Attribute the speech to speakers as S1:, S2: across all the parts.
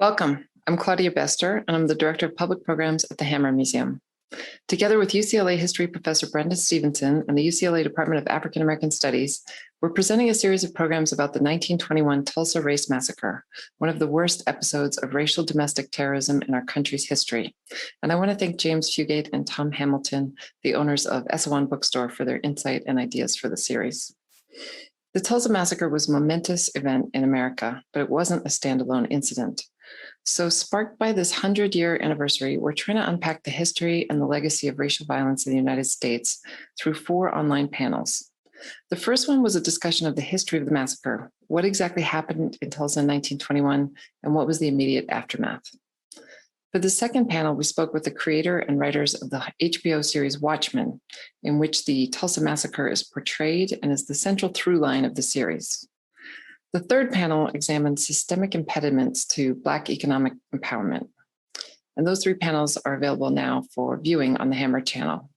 S1: Welcome. I'm Claudia Bester, and I'm the Director of Public Programs at the Hammer Museum. Together with UCLA History Professor Brenda Stevenson and the UCLA Department of African American Studies, we're presenting a series of programs about the 1921 Tulsa Race Massacre, one of the worst episodes of racial domestic terrorism in our country's history. And I want to thank James Fugate and Tom Hamilton, the owners of Esalen Bookstore, for their insight and ideas for the series. The Tulsa Massacre was a momentous event in America, but it wasn't a standalone incident. So sparked by this 100-year anniversary, we're trying to unpack the history and the legacy of racial violence in the United States through 4 online panels. The first one was a discussion of the history of the massacre, what exactly happened in Tulsa in 1921, and what was the immediate aftermath. For the second panel, we spoke with the creator and writers of the HBO series Watchmen, in which the Tulsa Massacre is portrayed and is the central through line of the series. The third panel examined systemic impediments to Black economic empowerment. And those 3 panels are available now for viewing on the Hammer channel.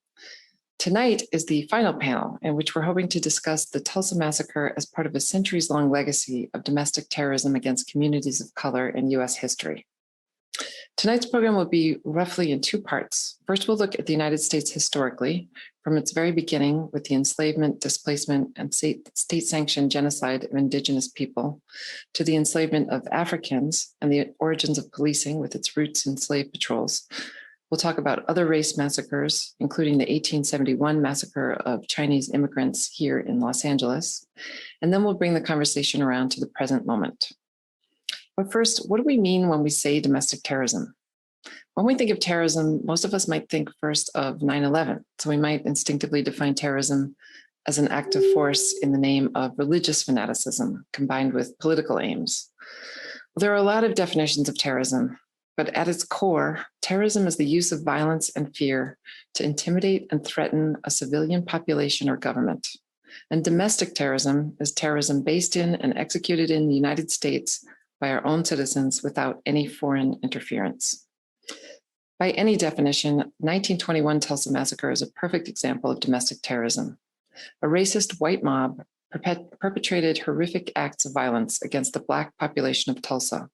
S1: Tonight is the final panel, in which we're hoping to discuss the Tulsa Massacre as part of a centuries-long legacy of domestic terrorism against communities of color in U.S. history. Tonight's program will be roughly in 2 parts. First, we'll look at the United States historically, from its very beginning with the enslavement, displacement, and state-sanctioned genocide of indigenous people, to the enslavement of Africans and the origins of policing with its roots in slave patrols. We'll talk about other race massacres, including the 1871 massacre of Chinese immigrants here in Los Angeles. And then we'll bring the conversation around to the present moment. But first, what do we mean when we say domestic terrorism? When we think of terrorism, most of us might think first of 9/11. So we might instinctively define terrorism as an active force in the name of religious fanaticism combined with political aims. Well, there are a lot of definitions of terrorism, but at its core, terrorism is the use of violence and fear to intimidate and threaten a civilian population or government. And domestic terrorism is terrorism based in and executed in the United States by our own citizens without any foreign interference. By any definition, 1921 Tulsa Massacre is a perfect example of domestic terrorism. A racist white mob perpetrated horrific acts of violence against the Black population of Tulsa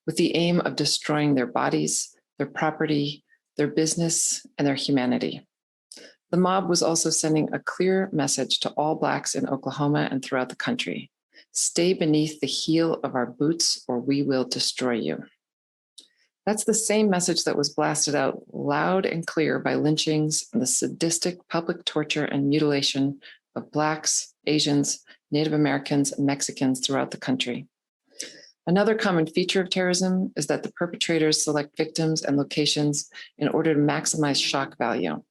S1: with the aim of destroying their bodies, their property, their business, and their humanity. The mob was also sending a clear message to all Blacks in Oklahoma and throughout the country. Stay beneath the heel of our boots or we will destroy you. That's the same message that was blasted out loud and clear by lynchings and the sadistic public torture and mutilation of Blacks, Asians, Native Americans, and Mexicans throughout the country. Another common feature of terrorism is that the perpetrators select victims and locations in order to maximize shock value.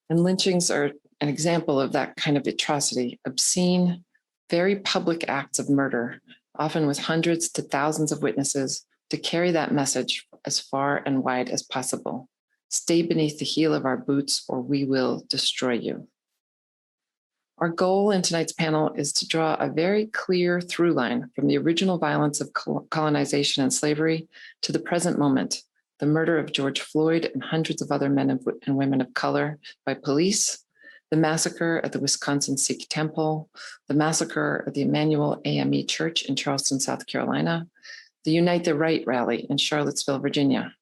S1: And lynchings are an example of that kind of atrocity, obscene, very public acts of murder, often with hundreds to thousands of witnesses, to carry that message as far and wide as possible. Stay beneath the heel of our boots or we will destroy you. Our goal in tonight's panel is to draw a very clear through line from the original violence of colonization and slavery to the present moment, the murder of George Floyd and hundreds of other men and women of color by police, the massacre at the Wisconsin Sikh Temple, the massacre at the Emmanuel AME Church in Charleston, South Carolina, the Unite the Right rally in Charlottesville, Virginia,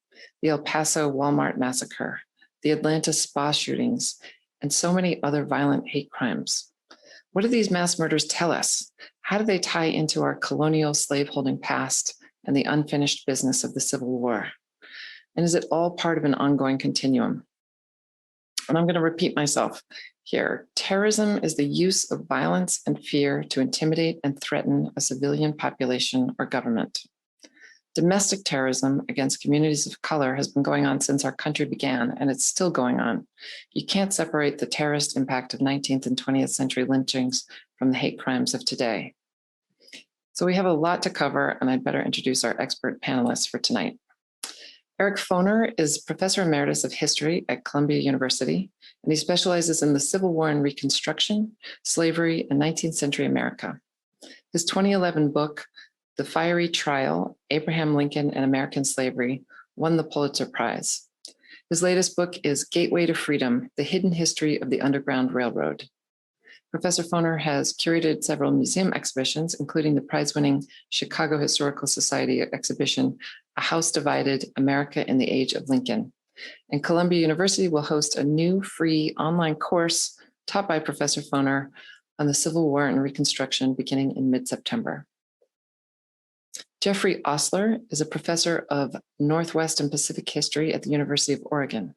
S1: the El Paso Walmart massacre, the Atlanta spa shootings, and so many other violent hate crimes. What do these mass murders tell us? How do they tie into our colonial slaveholding past and the unfinished business of the Civil War? And is it all part of an ongoing continuum? And I'm going to repeat myself here. Terrorism is the use of violence and fear to intimidate and threaten a civilian population or government. Domestic terrorism against communities of color has been going on since our country began, and it's still going on. You can't separate the terrorist impact of 19th and 20th century lynchings from the hate crimes of today. So we have a lot to cover, and I'd better introduce our expert panelists for tonight. Eric Foner is Professor Emeritus of History at Columbia University, and he specializes in the Civil War and Reconstruction, Slavery, and 19th Century America. His 2011 book, The Fiery Trial, Abraham Lincoln and American Slavery, won the Pulitzer Prize. His latest book is Gateway to Freedom, The Hidden History of the Underground Railroad. Professor Foner has curated several museum exhibitions, including the prize-winning Chicago Historical Society exhibition, A House Divided, America in the Age of Lincoln. And Columbia University will host a new free online course taught by Professor Foner on the Civil War and Reconstruction beginning in mid-September. Jeffrey Ostler is a professor of Northwest and Pacific history at the University of Oregon.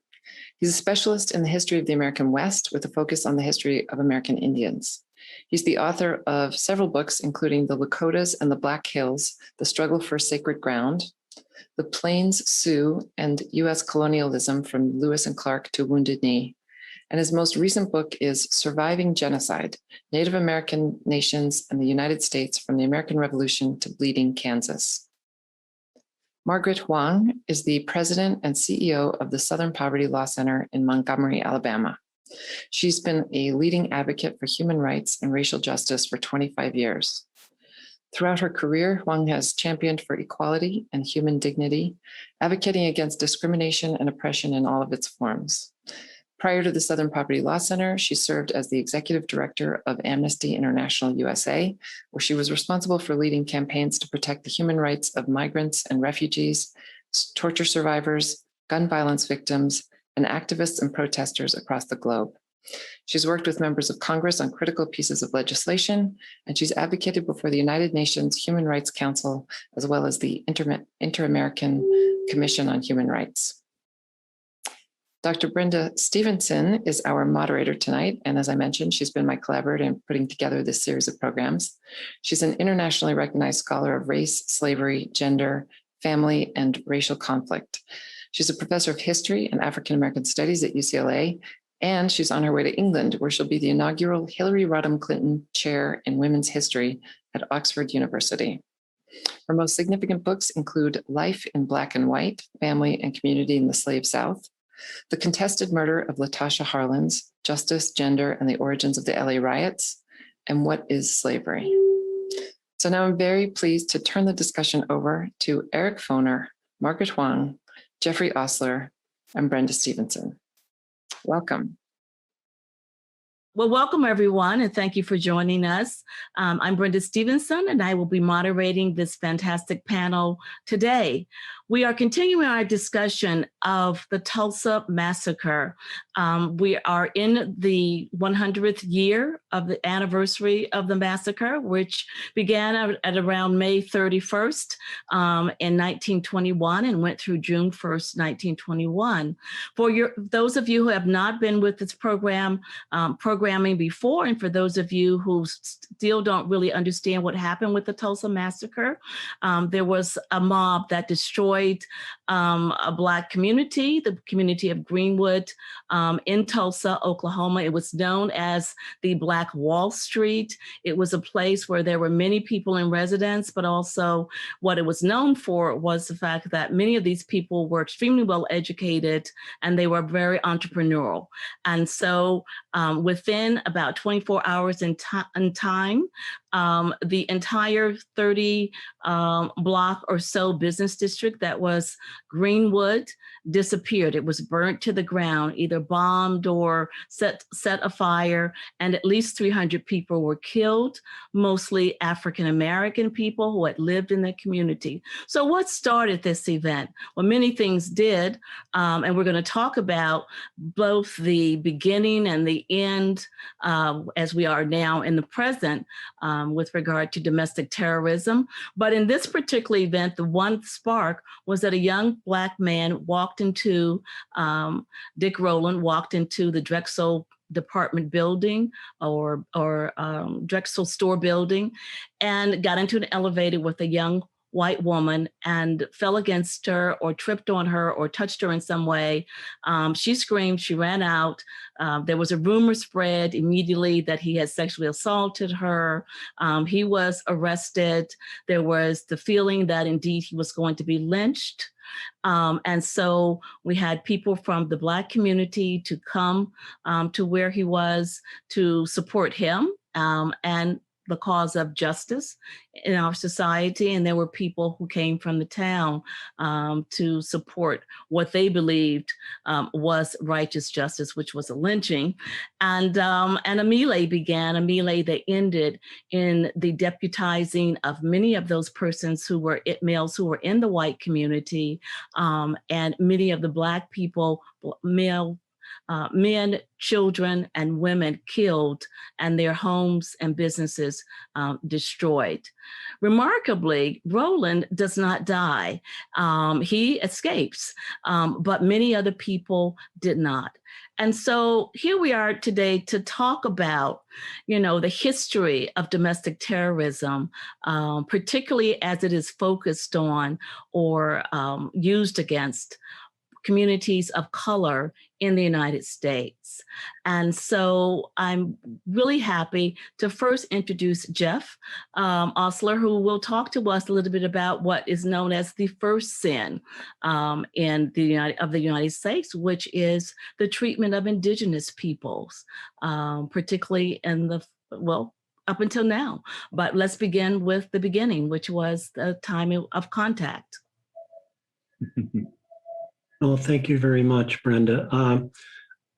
S1: He's a specialist in the history of the American West with a focus on the history of American Indians. He's the author of several books, including The Lakotas and the Black Hills, The Struggle for Sacred Ground, The Plains Sioux and U.S. Colonialism from Lewis and Clark to Wounded Knee. And his most recent book is Surviving Genocide, Native American Nations and the United States from the American Revolution to Bleeding Kansas. Margaret Huang is the president and CEO of the Southern Poverty Law Center in Montgomery, Alabama. She's been a leading advocate for human rights and racial justice for 25 years. Throughout her career, Huang has championed for equality and human dignity, advocating against discrimination and oppression in all of its forms. Prior to the Southern Poverty Law Center, she served as the executive director of Amnesty International USA, where she was responsible for leading campaigns to protect the human rights of migrants and refugees, torture survivors, gun violence victims, and activists and protesters across the globe. She's worked with members of Congress on critical pieces of legislation, and she's advocated before the United Nations Human Rights Council, as well as the Inter-American Commission on Human Rights. Dr. Brenda Stevenson is our moderator tonight, and as I mentioned, she's been my collaborator in putting together this series of programs. She's an internationally recognized scholar of race, slavery, gender, family, and racial conflict. She's a professor of history and African American studies at UCLA, and she's on her way to England, where she'll be the inaugural Hillary Rodham Clinton Chair in Women's History at Oxford University. Her most significant books include Life in Black and White, Family and Community in the Slave South, The Contested Murder of Latasha Harlins, Justice, Gender, and the Origins of the LA Riots, and What is Slavery? So now I'm very pleased to turn the discussion over to Eric Foner, Margaret Huang, Jeffrey Ostler, and Brenda Stevenson. Welcome.
S2: Well, welcome everyone, and thank you for joining us. I'm Brenda Stevenson, and I will be moderating this fantastic panel today. We are continuing our discussion of the Tulsa Massacre. We are in the 100th year of the anniversary of the massacre, which began at around May 31st in 1921 and went through June 1st, 1921. For those of you who have not been with this programming before, and for those of you who still don't really understand what happened with the Tulsa Massacre, there was a mob that destroyed a Black community, the community of Greenwood in Tulsa, Oklahoma. It was known as the Black Wall Street. It was a place where there were many people in residence, but also what it was known for was the fact that many of these people were extremely well educated and they were very entrepreneurial. And so within about 24 hours in time, the entire 30 block or so business district that was Greenwood disappeared. It was burnt to the ground, either bombed or set afire, and at least 300 people were killed, mostly African-American people who had lived in the community. So what started this event? Well, many things did, and we're going to talk about both the beginning and the end as we are now in the present with regard to domestic terrorism. But in this particular event, the one spark was that a young Black man walked into, Dick Rowland walked into the Drexel department building or Drexel store building and got into an elevator with a young white woman and fell against her or tripped on her or touched her in some way. She screamed, she ran out. There was a rumor spread immediately that he had sexually assaulted her. He was arrested. There was the feeling that indeed he was going to be lynched. And so we had people from the Black community to come to where he was to support him and the cause of justice in our society, and there were people who came from the town to support what they believed was righteous justice, which was a lynching. And a melee began, a melee that ended in the deputizing of many of those persons who were males who were in the white community, and many of the Black people, men, children, and women killed, and their homes and businesses destroyed. Remarkably, Roland does not die. He escapes, but many other people did not. And so here we are today to talk about, the history of domestic terrorism, particularly as it is focused on or used against communities of color in the United States. And so I'm really happy to first introduce Jeff Ostler, who will talk to us a little bit about what is known as the first sin in the United States, which is the treatment of indigenous peoples, particularly in up until now. But let's begin with the beginning, which was the time of contact.
S3: Well, thank you very much, Brenda.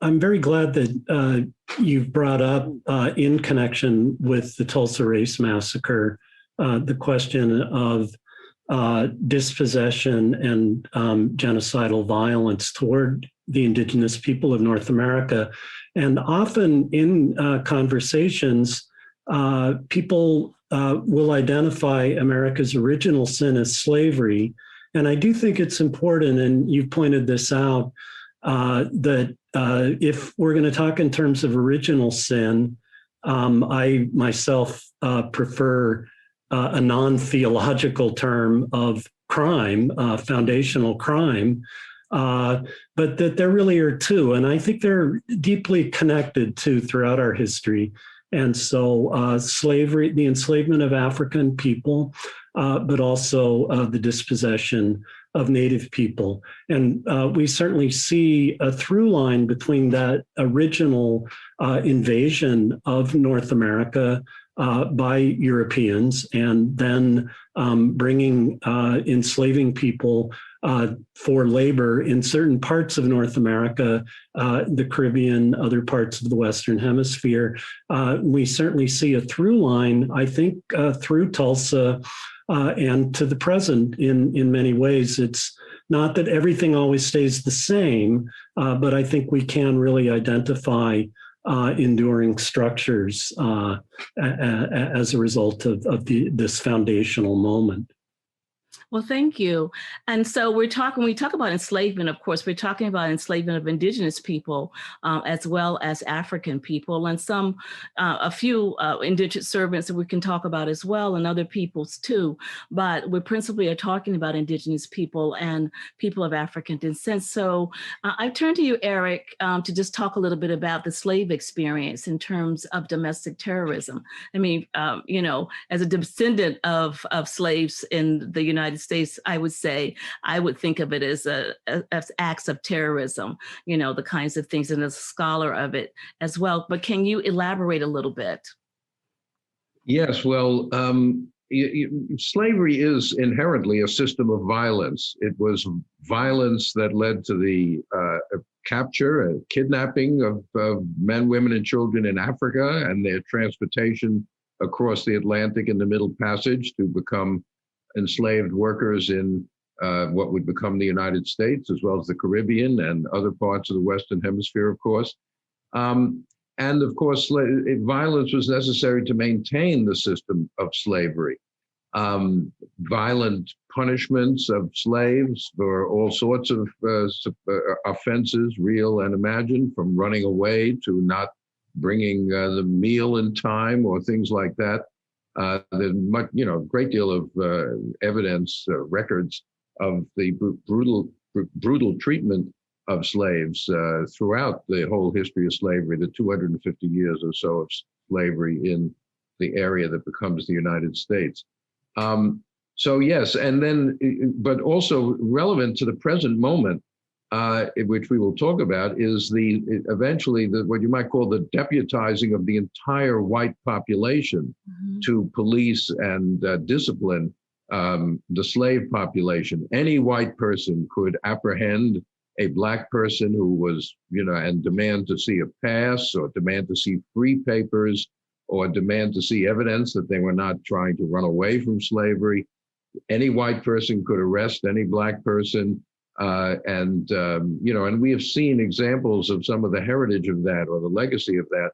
S3: I'm very glad that you've brought up in connection with the Tulsa Race Massacre, the question of dispossession and genocidal violence toward the indigenous people of North America. And often in conversations, people will identify America's original sin as slavery. And I do think it's important, and you've pointed this out, that if we're going to talk in terms of original sin, I myself prefer a non-theological term of crime, foundational crime, but that there really are two. And I think they're deeply connected too throughout our history. And so slavery, the enslavement of African people, but also the dispossession of Native people. And we certainly see a through line between that original invasion of North America by Europeans and then bringing, enslaving people for labor in certain parts of North America, the Caribbean, other parts of the Western Hemisphere. We certainly see a through line, I think, through Tulsa and to the present in many ways. It's not that everything always stays the same, but I think we can really identify enduring structures as a result of this foundational moment.
S2: Well, thank you. And so when we talk about enslavement, of course, we're talking about enslavement of indigenous people as well as African people, and a few indentured servants that we can talk about as well, and other peoples too. But we principally are talking about indigenous people and people of African descent. So I turn to you, Eric, to just talk a little bit about the slave experience in terms of domestic terrorism. I mean, as a descendant of slaves in the United States, I would say I would think of it as acts of terrorism, the kinds of things, and as a scholar of it as well. But can you elaborate a little bit?
S4: Yes, well, slavery is inherently a system of violence. It was violence that led to the capture and kidnapping of men, women, and children in Africa, and their transportation across the Atlantic and the Middle Passage to become enslaved workers in what would become the United States, as well as the Caribbean and other parts of the Western Hemisphere, of course. And of course, violence was necessary to maintain the system of slavery. Violent punishments of slaves for all sorts of offenses, real and imagined, from running away to not bringing the meal in time or things like that. There's much, a great deal of evidence, records of the brutal treatment of slaves throughout the whole history of slavery, the 250 years or so of slavery in the area that becomes the United States. So yes, and then, but also relevant to the present moment, which we will talk about, is eventually what you might call the deputizing of the entire white population to police and discipline the slave population. Any white person could apprehend a black person who was, and demand to see a pass or demand to see free papers or demand to see evidence that they were not trying to run away from slavery. Any white person could arrest any black person. And we have seen examples of some of the heritage of that or the legacy of that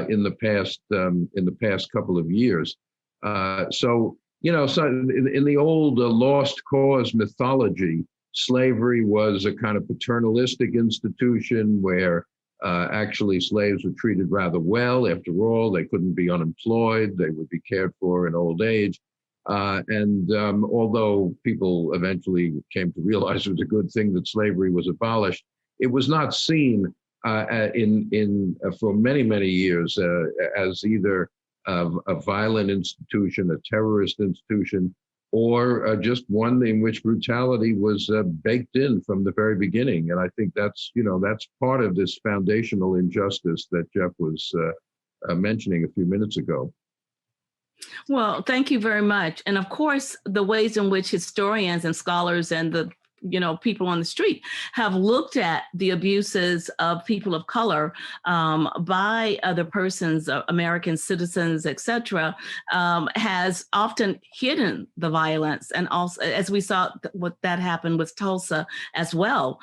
S4: in the past couple of years. So in the old lost cause mythology, slavery was a kind of paternalistic institution where actually slaves were treated rather well. After all, they couldn't be unemployed, they would be cared for in old age. Although people eventually came to realize it was a good thing that slavery was abolished, it was not seen for many, many years as either a violent institution, a terrorist institution, or just one in which brutality was baked in from the very beginning. And I think that's part of this foundational injustice that Jeff was mentioning a few minutes ago.
S2: Well, thank you very much. And of course, the ways in which historians and scholars and the people on the street have looked at the abuses of people of color by other persons, American citizens, et cetera, has often hidden the violence. And also, as we saw what that happened with Tulsa as well,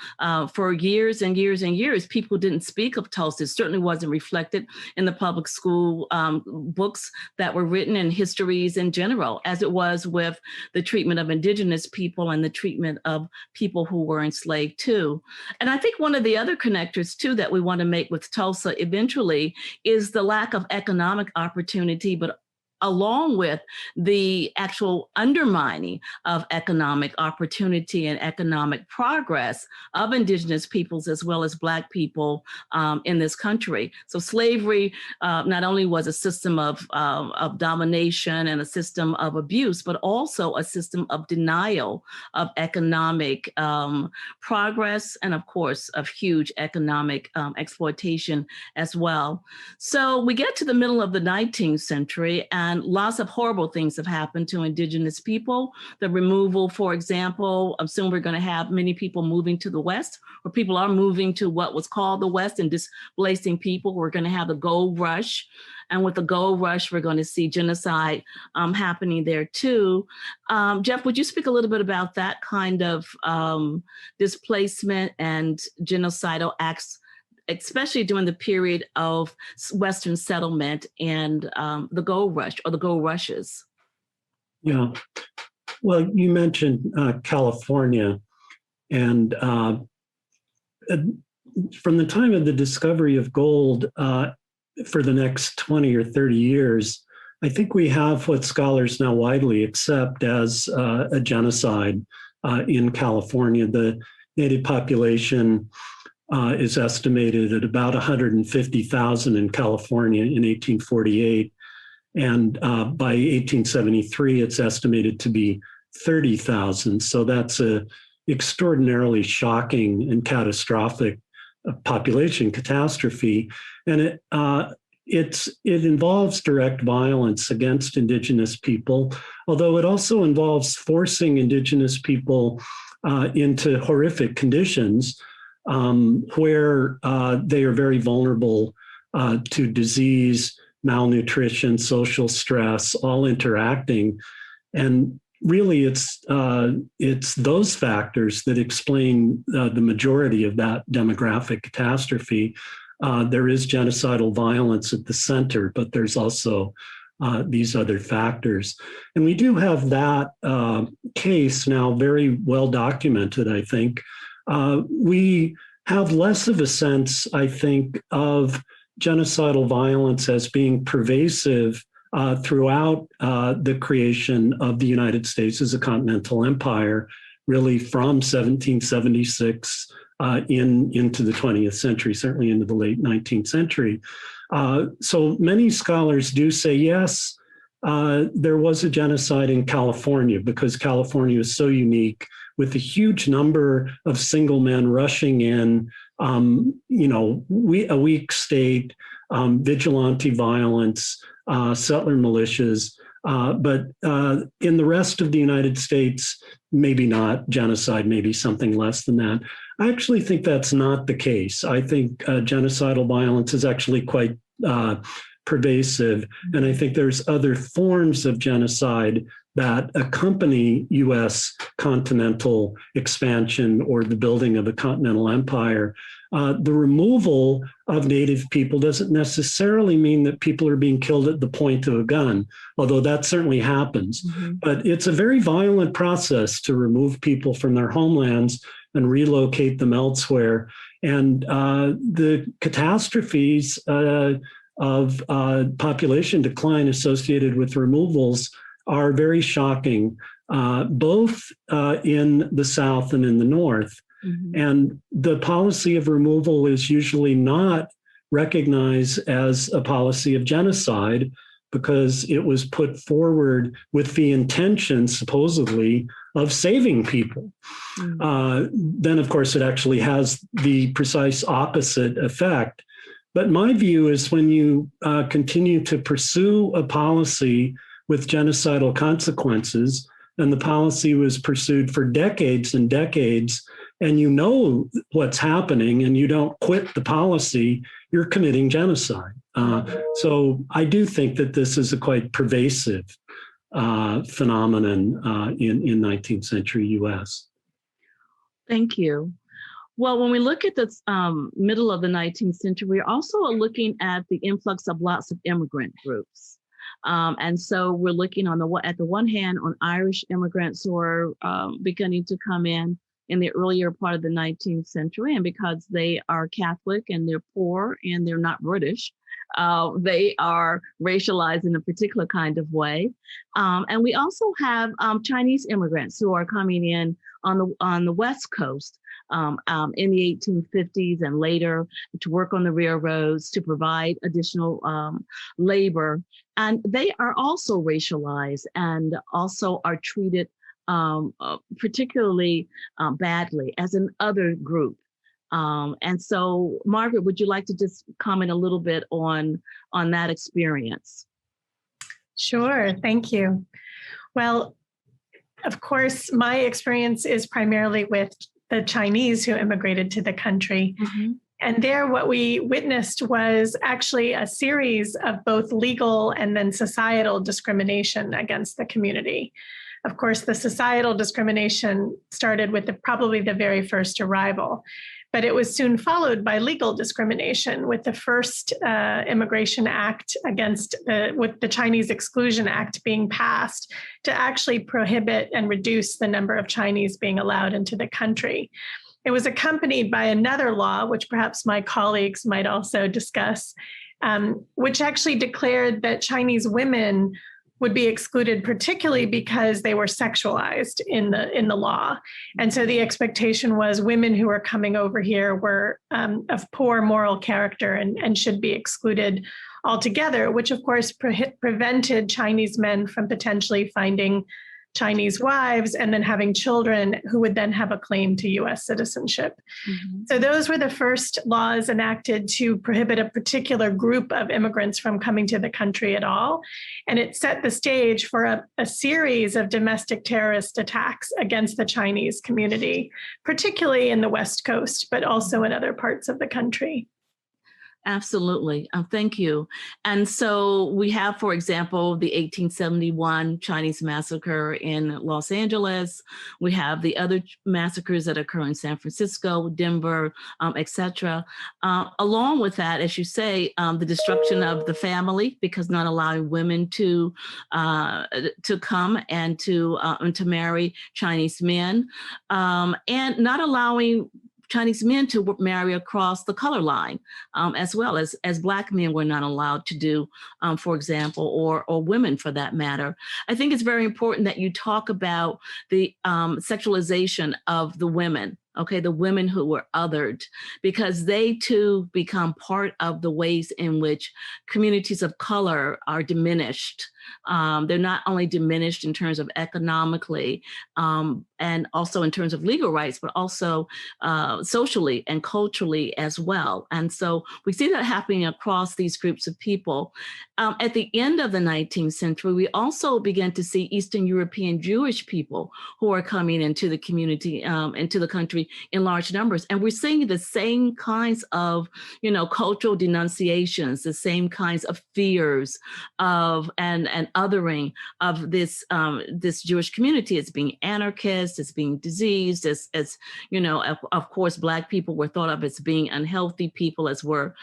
S2: for years and years and years, people didn't speak of Tulsa. It certainly wasn't reflected in the public school books that were written in histories in general, as it was with the treatment of indigenous people and the treatment of people who were enslaved too. And I think one of the other connectors too that we want to make with Tulsa eventually is the lack of economic opportunity, but along with the actual undermining of economic opportunity and economic progress of indigenous peoples as well as Black people in this country. So slavery not only was a system of domination and a system of abuse, but also a system of denial of economic progress and of course of huge economic exploitation as well. So we get to the middle of the 19th century and lots of horrible things have happened to indigenous people. The removal, for example, soon we're going to have many people moving to the West, or people are moving to what was called the West and displacing people. We're going to have the gold rush. And with the gold rush, we're going to see genocide happening there too. Jeff, would you speak a little bit about that kind of displacement and genocidal acts, especially during the period of Western settlement and the gold rush or the gold rushes?
S3: Yeah, well, you mentioned California, and from the time of the discovery of gold for the next 20 or 30 years, I think we have what scholars now widely accept as a genocide in California. The native population is estimated at about 150,000 in California in 1848. And by 1873, it's estimated to be 30,000. So that's an extraordinarily shocking and catastrophic population catastrophe. And it involves direct violence against indigenous people, although it also involves forcing indigenous people into horrific conditions where they are very vulnerable to disease, malnutrition, social stress, all interacting. And really, it's those factors that explain the majority of that demographic catastrophe. There is genocidal violence at the center, but there's also these other factors. And we do have that case now very well documented, I think. We have less of a sense, I think, of genocidal violence as being pervasive throughout the creation of the United States as a continental empire, really from 1776 into the 20th century, certainly into the late 19th century. So many scholars do say, yes, there was a genocide in California because California is so unique with a huge number of single men rushing in, a weak state, vigilante violence, settler militias. But in the rest of the United States, maybe not genocide, maybe something less than that. I actually think that's not the case. I think genocidal violence is actually quite pervasive. And I think there's other forms of genocide that accompany U.S. continental expansion or the building of a continental empire. The removal of Native people doesn't necessarily mean that people are being killed at the point of a gun, although that certainly happens. Mm-hmm. But it's a very violent process to remove people from their homelands and relocate them elsewhere. And the catastrophes of population decline associated with removals are very shocking, both in the South and in the North. Mm-hmm. And the policy of removal is usually not recognized as a policy of genocide because it was put forward with the intention, supposedly, of saving people. Mm-hmm. Then, of course, it actually has the precise opposite effect. But my view is when you continue to pursue a policy with genocidal consequences, and the policy was pursued for decades and decades, and you know what's happening and you don't quit the policy, you're committing genocide. So I do think that this is a quite pervasive phenomenon in 19th century US.
S2: Thank you. Well, when we look at the middle of the 19th century, we're also looking at the influx of lots of immigrant groups. And so we're looking on at the one hand on Irish immigrants who are beginning to come in the earlier part of the 19th century. And because they are Catholic and they're poor and they're not British, they are racialized in a particular kind of way. And we also have Chinese immigrants who are coming in on the West Coast in the 1850s and later to work on the railroads, to provide additional labor. And they are also racialized and also are treated particularly badly as an other group. And so, Margaret, would you like to just comment a little bit on that experience?
S5: Sure, thank you. Well, of course, my experience is primarily with the Chinese who immigrated to the country. Mm-hmm. And there, what we witnessed was actually a series of both legal and then societal discrimination against the community. Of course, the societal discrimination started with probably the very first arrival, but it was soon followed by legal discrimination with the first Immigration Act with the Chinese Exclusion Act being passed to actually prohibit and reduce the number of Chinese being allowed into the country. It was accompanied by another law, which perhaps my colleagues might also discuss, which actually declared that Chinese women would be excluded, particularly because they were sexualized in the law. And so the expectation was women who are coming over here were of poor moral character and should be excluded altogether, which of course prevented Chinese men from potentially finding Chinese wives and then having children who would then have a claim to US citizenship. Mm-hmm. So those were the first laws enacted to prohibit a particular group of immigrants from coming to the country at all. And it set the stage for a series of domestic terrorist attacks against the Chinese community, particularly in the West Coast, but also in other parts of the country.
S2: Absolutely. Thank you. And so we have, for example, the 1871 Chinese massacre in Los Angeles. We have the other massacres that occur in San Francisco, Denver, etc. Along with that, as you say, the destruction of the family, because not allowing women to come and to marry Chinese men, and not allowing Chinese men to marry across the color line, as well as Black men were not allowed to do, for example, or women for that matter. I think it's very important that you talk about the sexualization of the women okay, the women who were othered, because they too become part of the ways in which communities of color are diminished. They're not only diminished in terms of economically and also in terms of legal rights, but also socially and culturally as well. And so we see that happening across these groups of people. At the end of the 19th century, we also began to see Eastern European Jewish people who are coming into the community, into the country in large numbers. And we're seeing the same kinds of, cultural denunciations, the same kinds of fears of and othering of this Jewish community as being anarchist, as being diseased, as of course, Black people were thought of as being unhealthy people, as were,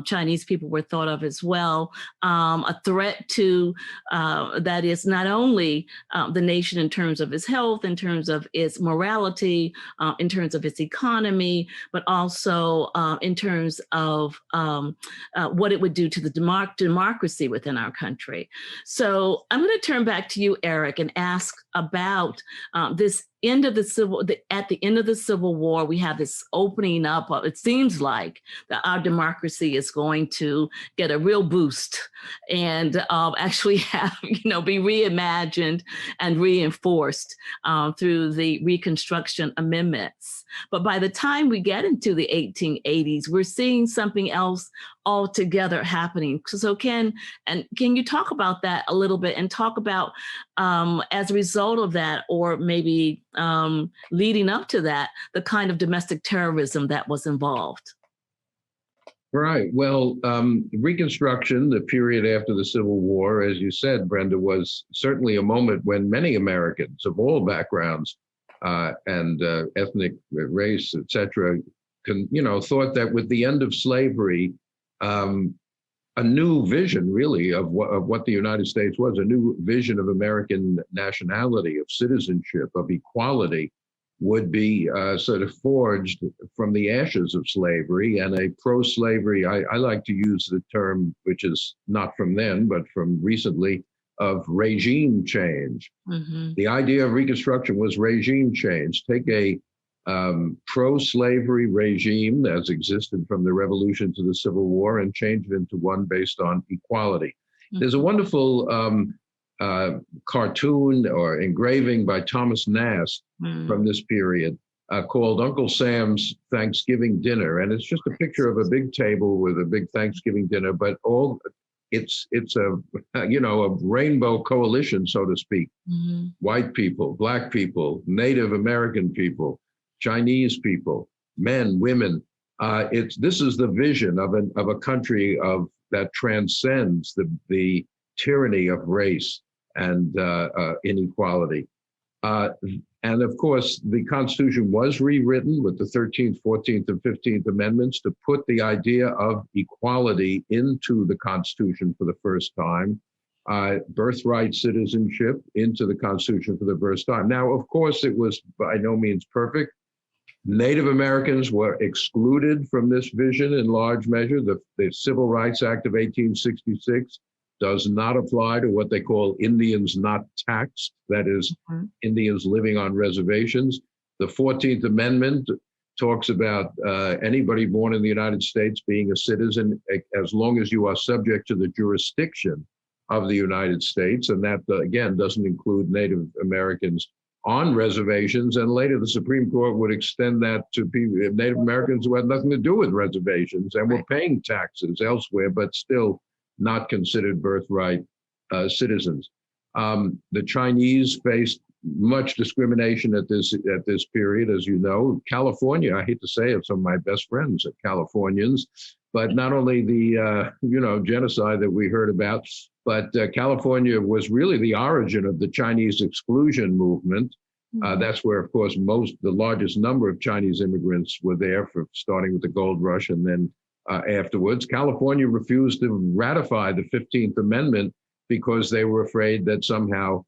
S2: Chinese people were thought of as well. A threat to that is not only the nation in terms of its health, in terms of its morality, in terms of its economy, but also in terms of what it would do to the democracy within our country. So I'm going to turn back to you, Eric, and ask about this at the end of the Civil War, we have this opening up. It seems like that our democracy is going to get a real boost and actually have, be reimagined and reinforced through the Reconstruction amendments. But by the time we get into the 1880s, we're seeing something else altogether happening. So can you talk about that a little bit and talk about as a result of that, or maybe leading up to that, the kind of domestic terrorism that was involved?
S4: Right. Well, Reconstruction, the period after the Civil War, as you said, Brenda, was certainly a moment when many Americans of all backgrounds and ethnic race, et cetera, thought that with the end of slavery, a new vision, really, of what the United States was, a new vision of American nationality, of citizenship, of equality, would be sort of forged from the ashes of slavery. And a pro-slavery, I like to use the term, which is not from then, but from recently, of regime change. Mm-hmm. The idea of Reconstruction was regime change. Take a pro-slavery regime that's existed from the Revolution to the Civil War and change it into one based on equality. Mm-hmm. There's a wonderful cartoon or engraving by Thomas Nast from this period called Uncle Sam's Thanksgiving Dinner. And it's just a picture of a big table with a big Thanksgiving dinner, but it's a rainbow coalition, so to speak. Mm-hmm. White people, Black people, Native American people, Chinese people, men, women. This is the vision of a country that transcends the tyranny of race and inequality. And of course, the Constitution was rewritten with the 13th, 14th, and 15th Amendments to put the idea of equality into the Constitution for the first time, birthright citizenship into the Constitution for the first time. Now, of course, it was by no means perfect. Native Americans were excluded from this vision in large measure. The Civil Rights Act of 1866 does not apply to what they call Indians not taxed, that is, Indians living on reservations. The 14th Amendment talks about anybody born in the United States being a citizen as long as you are subject to the jurisdiction of the United States. And that, again, doesn't include Native Americans on reservations. And later, the Supreme Court would extend that to Native Americans who had nothing to do with reservations and were paying taxes elsewhere, but still not considered birthright citizens. The Chinese faced much discrimination at this period, as you know. California, I hate to say it, some of my best friends are Californians, but not only the genocide that we heard about, but California was really the origin of the Chinese exclusion movement. That's where, of course, the largest number of Chinese immigrants were there, starting with the gold rush and then afterwards. California refused to ratify the 15th Amendment because they were afraid that somehow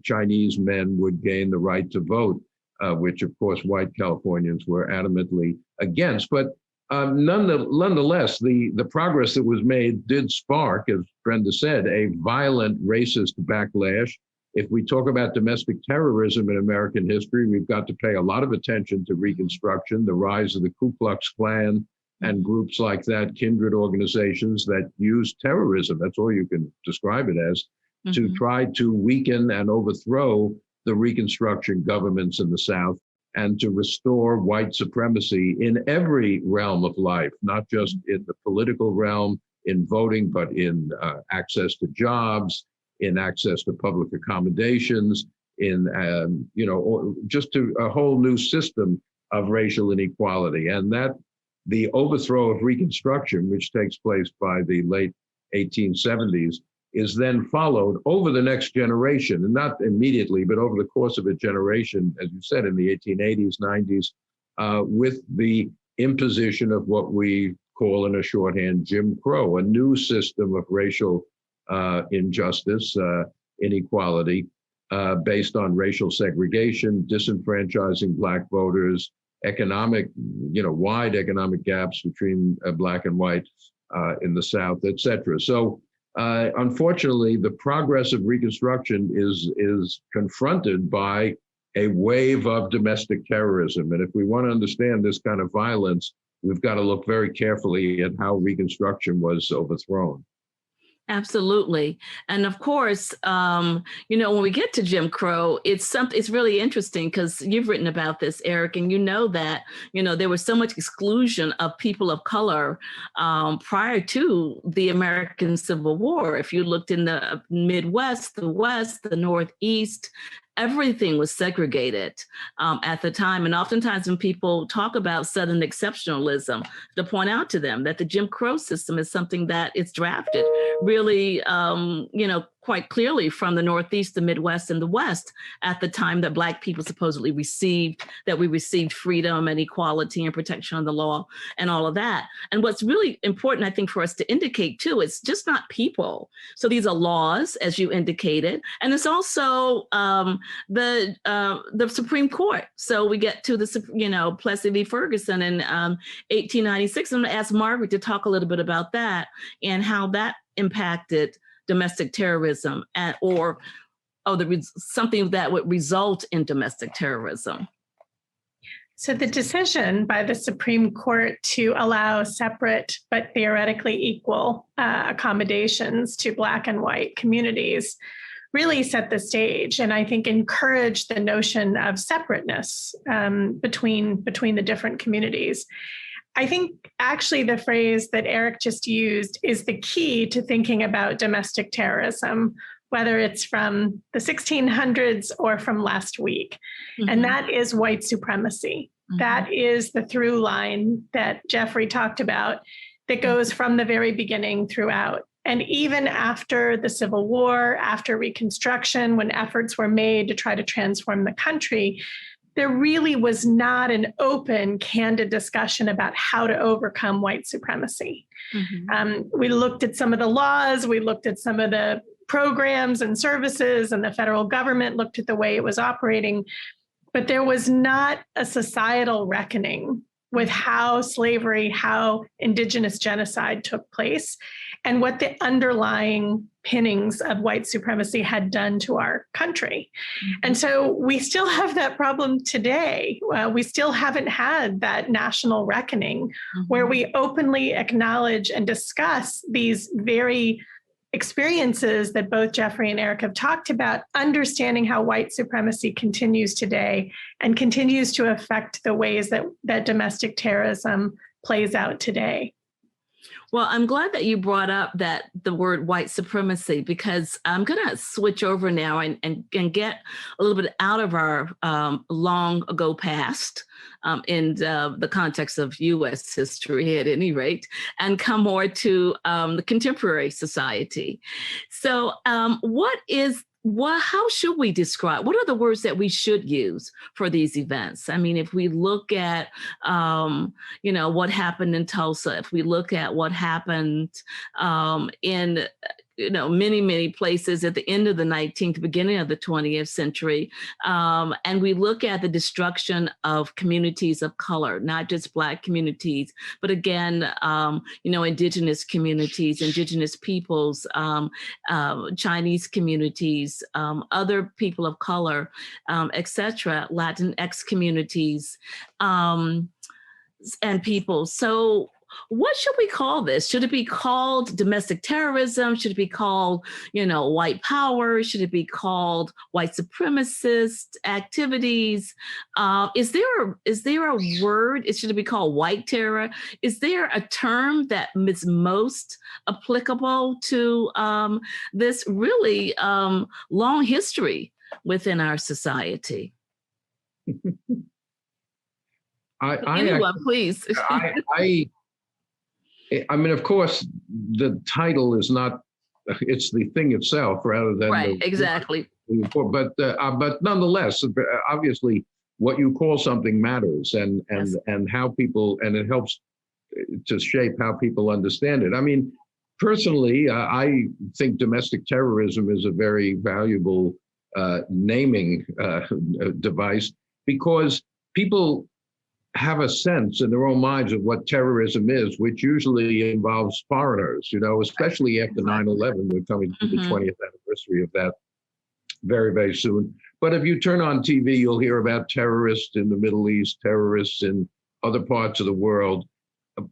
S4: Chinese men would gain the right to vote, which, of course, white Californians were adamantly against. But nonetheless, the progress that was made did spark, as Brenda said, a violent racist backlash if we talk about domestic terrorism in American history, we've got to pay a lot of attention to Reconstruction, the rise of the Ku Klux Klan, and groups like that, kindred organizations that use terrorism, that's all you can describe it as, to try to weaken and overthrow the Reconstruction governments in the South and to restore white supremacy in every realm of life, not just in the political realm, in voting, but in access to jobs, in access to public accommodations, in, just to a whole new system of racial inequality. And that the overthrow of Reconstruction, which takes place by the late 1870s, is then followed over the next generation, and not immediately, but over the course of a generation, as you said, in the 1880s, 90s, with the imposition of what we call in a shorthand Jim Crow, a new system of racial injustice, inequality, based on racial segregation, disenfranchising Black voters, economic, wide economic gaps between Black and white in the South, et cetera. So unfortunately, the progress of Reconstruction is confronted by a wave of domestic terrorism. And if we want to understand this kind of violence, we've got to look very carefully at how Reconstruction was overthrown.
S2: Absolutely. And of course, when we get to Jim Crow, it's really interesting because you've written about this, Eric, and you know that, there was so much exclusion of people of color prior to the American Civil War. If you looked in the Midwest, the West, the Northeast, everything was segregated at the time. And oftentimes when people talk about Southern exceptionalism, to point out to them that the Jim Crow system is something that is drafted really, quite clearly from the Northeast, the Midwest, and the West at the time that Black people supposedly received freedom and equality and protection of the law and all of that. And what's really important, I think, for us to indicate too, it's just not people. So these are laws, as you indicated, and it's also the Supreme Court. So we get to the, Plessy v. Ferguson in 1896. I'm going to ask Margaret to talk a little bit about that and how that impacted domestic terrorism something that would result in domestic terrorism.
S5: So the decision by the Supreme Court to allow separate but theoretically equal accommodations to Black and white communities really set the stage, and I think encouraged the notion of separateness between the different communities. I think actually the phrase that Eric just used is the key to thinking about domestic terrorism, whether it's from the 1600s or from last week. And that is white supremacy. That is the through line that Jeffrey talked about that goes from the very beginning throughout. And even after the Civil War, after Reconstruction, when efforts were made to try to transform the country, there really was not an open, candid discussion about how to overcome white supremacy. We looked at some of the laws, we looked at some of the programs and services, and the federal government looked at the way it was operating, but there was not a societal reckoning with how slavery, how indigenous genocide took place, and what the underlying pinnings of white supremacy had done to our country. And so we still have that problem today. We still haven't had that national reckoning where we openly acknowledge and discuss these very experiences that both Jeffrey and Eric have talked about, understanding how white supremacy continues today and continues to affect the ways that domestic terrorism plays out today.
S2: Well, I'm glad that you brought up the word white supremacy, because I'm going to switch over now and get a little bit out of our long ago past in the context of U.S. history at any rate, and come more to the contemporary society. So how should we describe, what are the words that we should use for these events? I mean, if we look at, what happened in Tulsa, if we look at what happened in many places at the end of the 19th, beginning of the 20th century. And we look at the destruction of communities of color, not just Black communities, but again, indigenous communities, indigenous peoples, Chinese communities, other people of color, etc., Latinx communities, and people. So what should we call this? Should it be called domestic terrorism? Should it be called, white power? Should it be called white supremacist activities? Is there a word? Should it be called white terror? Is there a term that is most applicable to this really long history within our society? Anyone, please.
S4: I mean, of course, the title is not, it's the thing itself rather than.
S2: Right, exactly.
S4: But nonetheless, obviously, what you call something matters and how people, and it helps to shape how people understand it. I mean, personally, I think domestic terrorism is a very valuable naming device, because people have a sense in their own minds of what terrorism is, which usually involves foreigners, especially after 9/11. We're coming to the 20th anniversary of that very, very soon. But if you turn on TV, you'll hear about terrorists in the Middle East, terrorists in other parts of the world,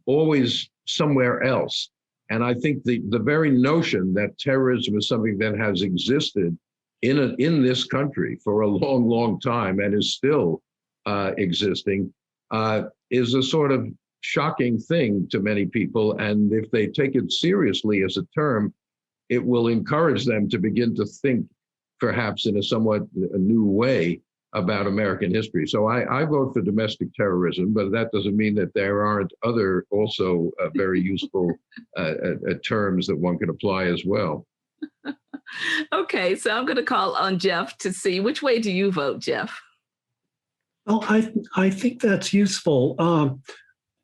S4: always somewhere else. And I think the very notion that terrorism is something that has existed in this country for a long, long time and is still existing is a sort of shocking thing to many people. And if they take it seriously as a term, it will encourage them to begin to think perhaps in a somewhat new way about American history. So I vote for domestic terrorism, but that doesn't mean that there aren't other also very useful terms that one can apply as well.
S2: Okay, so I'm going to call on Jeff to see, which way do you vote, Jeff?
S3: Well, I think that's useful.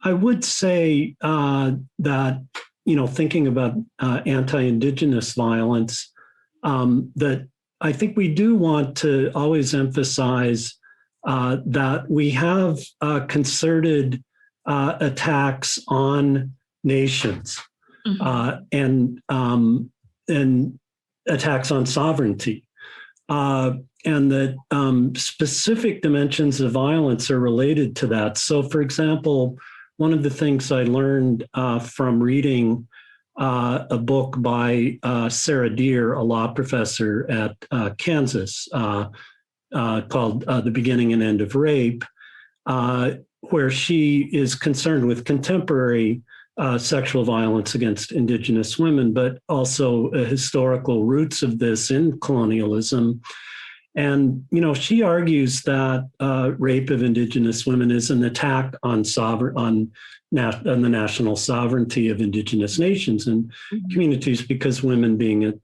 S3: I would say that, thinking about anti-Indigenous violence, that I think we do want to always emphasize that we have concerted attacks on nations and attacks on sovereignty. And that specific dimensions of violence are related to that. So, for example, one of the things I learned from reading a book by Sarah Deer, a law professor at Kansas, called The Beginning and End of Rape, where she is concerned with contemporary sexual violence against Indigenous women, but also historical roots of this in colonialism. And, she argues that rape of Indigenous women is an attack on the national sovereignty of Indigenous nations and communities, because women being at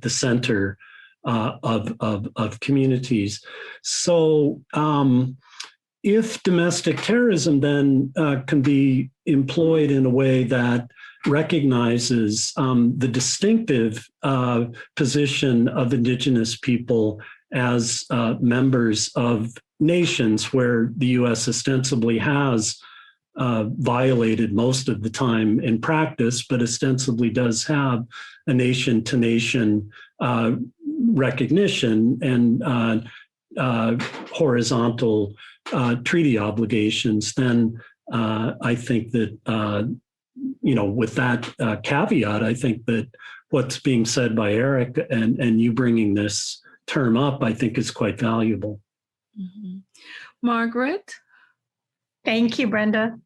S3: the center of communities. So if domestic terrorism then can be employed in a way that recognizes the distinctive position of Indigenous people as members of nations where the U.S. ostensibly has violated most of the time in practice, but ostensibly does have a nation-to-nation recognition and horizontal treaty obligations, then I think that, with that caveat, I think that what's being said by Eric and you bringing this term up, I think is quite valuable.
S2: Margaret?
S5: Thank you, Brenda.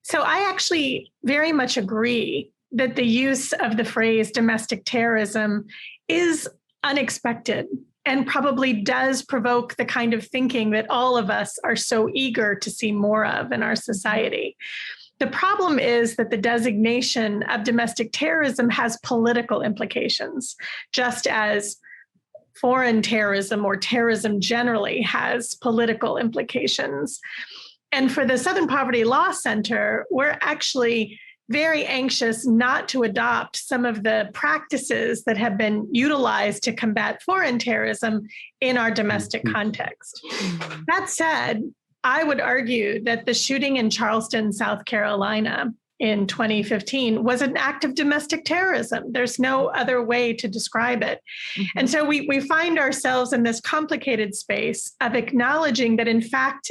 S5: So I actually very much agree that the use of the phrase domestic terrorism is unexpected and probably does provoke the kind of thinking that all of us are so eager to see more of in our society. The problem is that the designation of domestic terrorism has political implications, just as foreign terrorism or terrorism generally has political implications. And for the Southern Poverty Law Center, we're actually very anxious not to adopt some of the practices that have been utilized to combat foreign terrorism in our domestic context. That said, I would argue that the shooting in Charleston, South Carolina in 2015 was an act of domestic terrorism. There's no other way to describe it. And so we find ourselves in this complicated space of acknowledging that, in fact,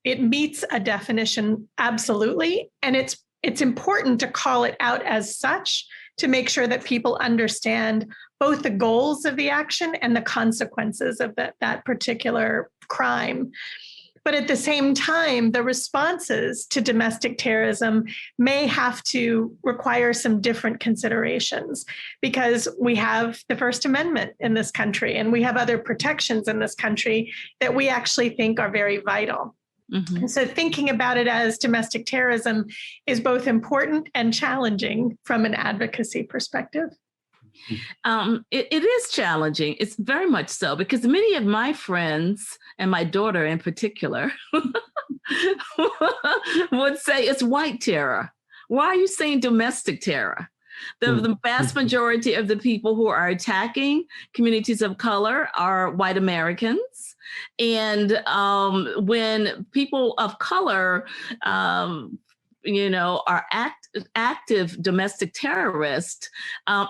S5: it meets a definition absolutely, and it's important to call it out as such to make sure that people understand both the goals of the action and the consequences of that particular crime. But at the same time, the responses to domestic terrorism may have to require some different considerations, because we have the First Amendment in this country and we have other protections in this country that we actually think are very vital. And so thinking about it as domestic terrorism is both important and challenging from an advocacy perspective.
S2: It is challenging. It's very much so, because many of my friends, and my daughter in particular, would say it's white terror. Why are you saying domestic terror? The vast majority of the people who are attacking communities of color are white Americans. And when people of color, are active domestic terrorists,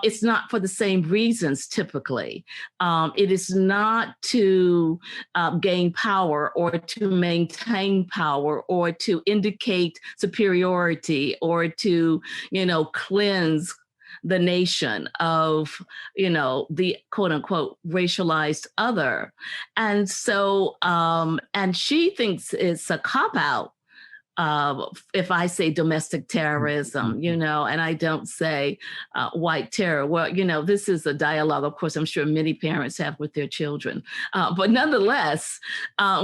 S2: it's not for the same reasons typically. It is not to gain power or to maintain power or to indicate superiority or to, cleanse the nation of, the quote unquote racialized other. And so, and she thinks it's a cop-out if I say domestic terrorism, and I don't say white terror. Well, this is a dialogue, of course, I'm sure many parents have with their children. But nonetheless,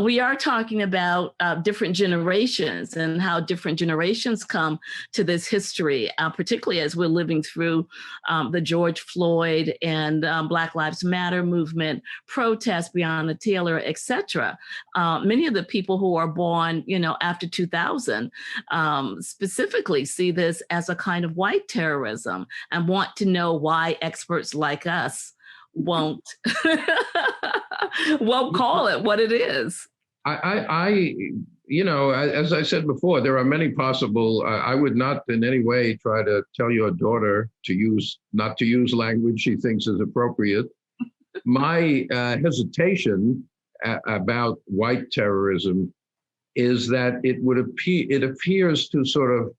S2: we are talking about different generations and how different generations come to this history, particularly as we're living through the George Floyd and Black Lives Matter movement, protests, Breonna Taylor, et cetera. Many of the people who are born, after 2000, specifically see this as a kind of white terrorism and want to know why experts like us won't call it what it is.
S4: As I said before, there are many possible. I would not in any way try to tell your daughter not to use language she thinks is appropriate. My hesitation about white terrorism is that it appears to sort of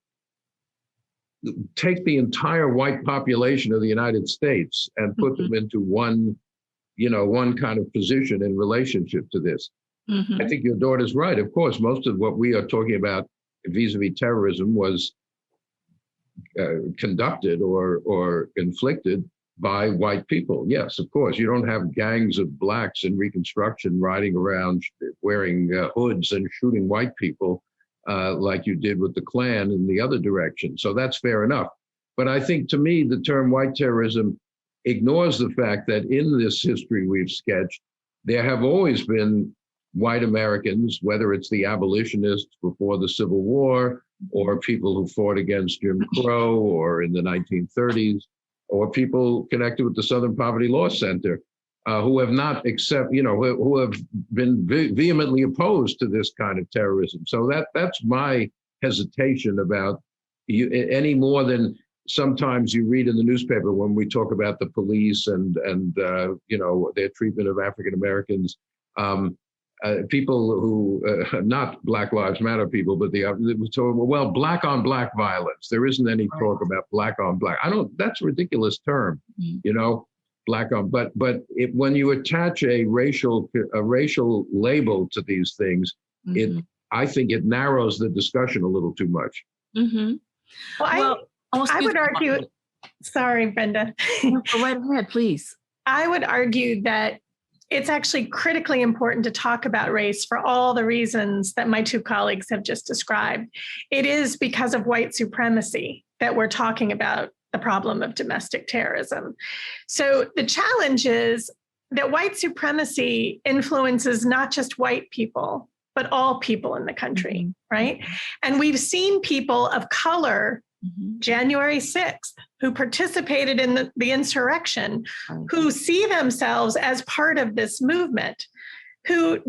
S4: take the entire white population of the United States and put them into one kind of position in relationship to this. I think your daughter's right. Of course, most of what we are talking about vis-a-vis terrorism was conducted or inflicted by white people. Yes, of course. You don't have gangs of blacks in Reconstruction riding around wearing hoods and shooting white people like you did with the Klan in the other direction. So that's fair enough. But I think, to me, the term white terrorism ignores the fact that in this history we've sketched, there have always been white Americans, whether it's the abolitionists before the Civil War or people who fought against Jim Crow or in the 1930s, or people connected with the Southern Poverty Law Center, who have not who have been vehemently opposed to this kind of terrorism. So that's my hesitation about any more than sometimes you read in the newspaper when we talk about the police and their treatment of African Americans. People who, not Black Lives Matter people, but black on black violence. There isn't any talk about black on black. That's a ridiculous term, black on, but when you attach a racial label to these things, I think it narrows the discussion a little too much.
S5: Well, I would argue, sorry, Brenda.
S2: Go right ahead, please.
S5: I would argue that it's actually critically important to talk about race for all the reasons that my two colleagues have just described. It is because of white supremacy that we're talking about the problem of domestic terrorism. So the challenge is that white supremacy influences not just white people, but all people in the country, right? And we've seen people of color January 6th, who participated in the insurrection, who see themselves as part of this movement, who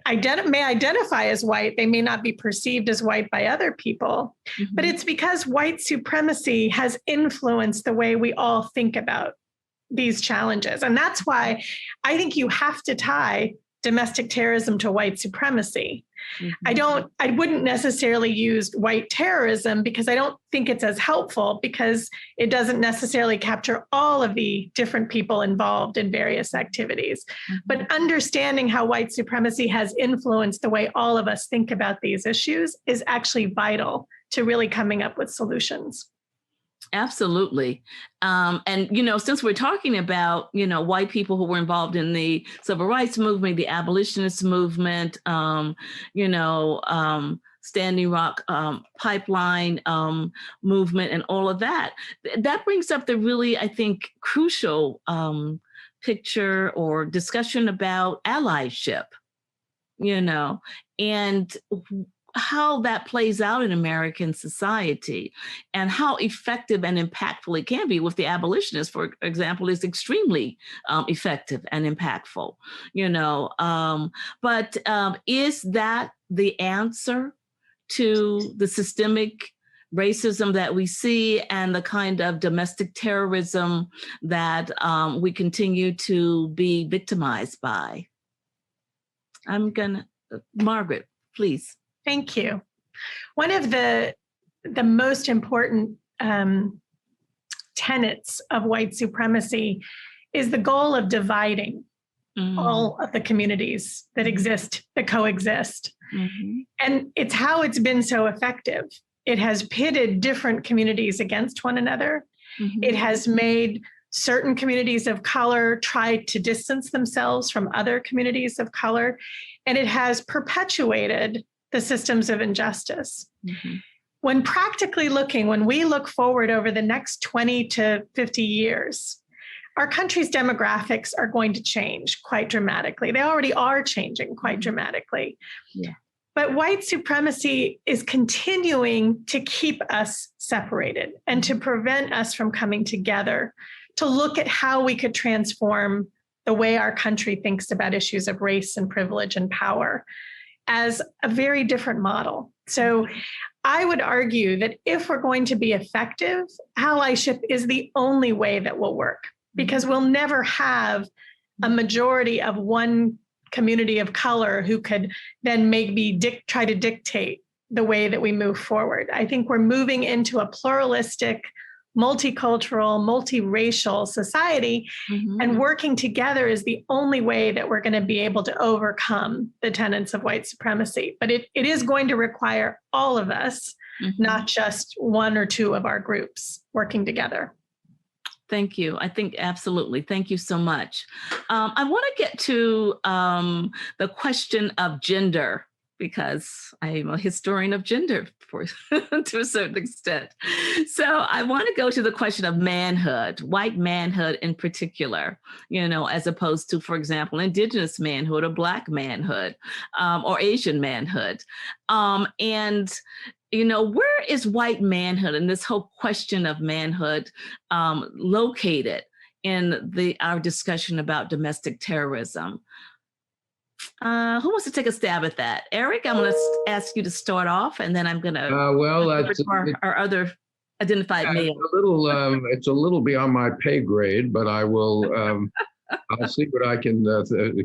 S5: may identify as white. They may not be perceived as white by other people, but it's because white supremacy has influenced the way we all think about these challenges. And that's why I think you have to tie domestic terrorism to white supremacy. I wouldn't necessarily use white terrorism because I don't think it's as helpful, because it doesn't necessarily capture all of the different people involved in various activities. But understanding how white supremacy has influenced the way all of us think about these issues is actually vital to really coming up with solutions.
S2: Absolutely. And, since we're talking about, white people who were involved in the civil rights movement, the abolitionist movement, Standing Rock pipeline movement and all of that, that brings up the really, I think, crucial picture or discussion about allyship, and how that plays out in American society and how effective and impactful it can be. With the abolitionists, for example, is extremely effective and impactful, but is that the answer to the systemic racism that we see and the kind of domestic terrorism that we continue to be victimized by? Margaret, please.
S5: Thank you. One of the most important tenets of white supremacy is the goal of dividing all of the communities that coexist. And it's how it's been so effective. It has pitted different communities against one another. It has made certain communities of color try to distance themselves from other communities of color. And it has perpetuated the systems of injustice. When practically looking, when we look forward over the next 20 to 50 years, our country's demographics are going to change quite dramatically. They already are changing quite dramatically. But white supremacy is continuing to keep us separated and to prevent us from coming together to look at how we could transform the way our country thinks about issues of race and privilege and power as a very different model. So I would argue that if we're going to be effective, allyship is the only way that will work, because we'll never have a majority of one community of color who could then maybe try to dictate the way that we move forward. I think we're moving into a pluralistic, multicultural, multiracial society, and working together is the only way that we're going to be able to overcome the tenets of white supremacy. But it is going to require all of us, not just one or two of our groups working together.
S2: Thank you. I think absolutely. Thank you so much. I want to get to the question of gender, because I'm a historian of gender to a certain extent. So I want to go to the question of manhood, white manhood in particular, as opposed to, for example, indigenous manhood or Black manhood or Asian manhood. And where is white manhood and this whole question of manhood located in our discussion about domestic terrorism? Who wants to take a stab at that? Eric, I'm going to ask you to start off, and then I'm going to our other identified male.
S4: It's a little beyond my pay grade, but I will. I'll see what I can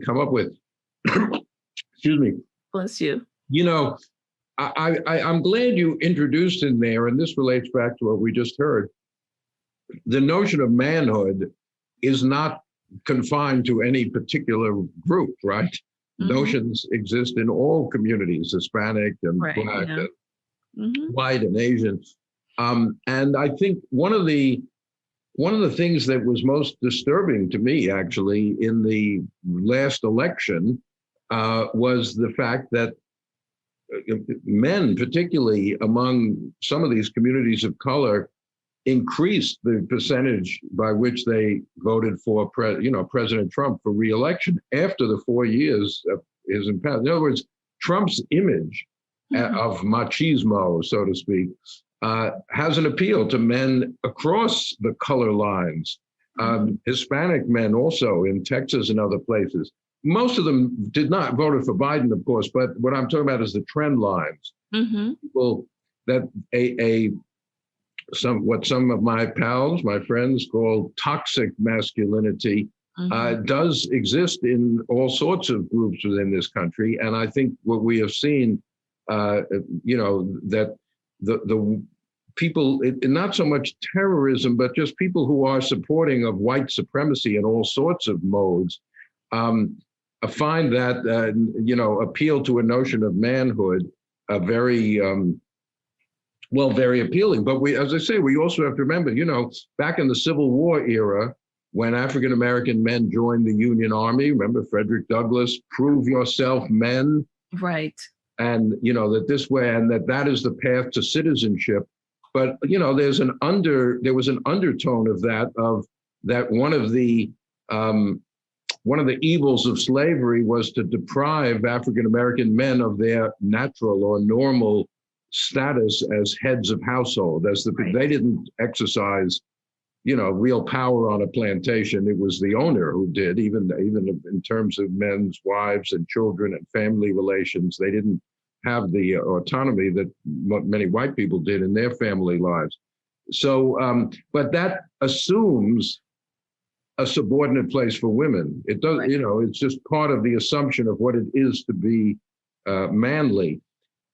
S4: come up with. Excuse me.
S2: Bless you.
S4: I'm glad you introduced in there, and this relates back to what we just heard. The notion of manhood is not confined to any particular group, right? Notions exist in all communities, Hispanic and Black and white and Asian. And I think one of the things that was most disturbing to me, actually, in the last election was the fact that men, particularly among some of these communities of color, increased the percentage by which they voted for President Trump for re-election after the 4 years of his impasse. In other words, Trump's image of machismo, so to speak, has an appeal to men across the color lines. Hispanic men also in Texas and other places. Most of them did not vote for Biden, of course, but what I'm talking about is the trend lines. People that what some of my pals, my friends call toxic masculinity, does exist in all sorts of groups within this country. And I think what we have seen, that the people, not so much terrorism, but just people who are supporting of white supremacy in all sorts of modes, find that, appeal to a notion of manhood very appealing. But as I say, we also have to remember, back in the Civil War era, when African-American men joined the Union Army, remember Frederick Douglass, prove yourself men.
S2: Right.
S4: And, that this way, and that is the path to citizenship. But, there was an undertone of that one of the evils of slavery was to deprive African-American men of their natural or normal status as heads of household. They didn't exercise, real power on a plantation. It was the owner who did, even in terms of men's wives and children and family relations. They didn't have the autonomy that many white people did in their family lives. So, but that assumes a subordinate place for women. It does, right. It's just part of the assumption of what it is to be manly.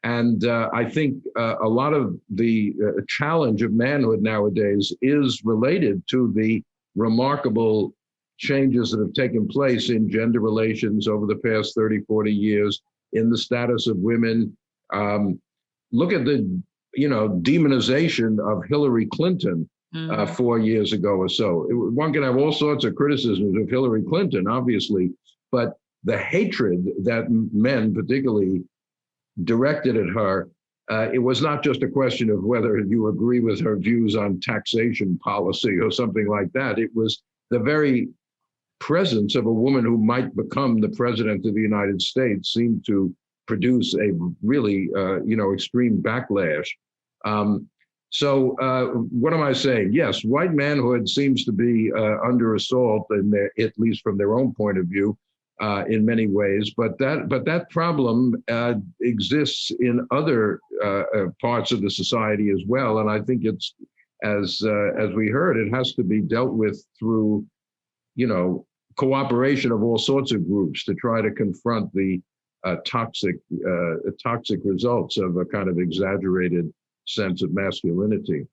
S4: And I think a lot of the challenge of manhood nowadays is related to the remarkable changes that have taken place in gender relations over the past 30, 40 years, in the status of women. Look at the, demonization of Hillary Clinton 4 years ago or so. One can have all sorts of criticisms of Hillary Clinton, obviously, but the hatred that men particularly directed at her, it was not just a question of whether you agree with her views on taxation policy or something like that. It was the very presence of a woman who might become the president of the United States seemed to produce a really, extreme backlash. So what am I saying? Yes, white manhood seems to be under assault, at least from their own point of view, in many ways. But that problem exists in other parts of the society as well. And I think it's, as we heard, it has to be dealt with through, cooperation of all sorts of groups to try to confront the toxic results of a kind of exaggerated sense of masculinity.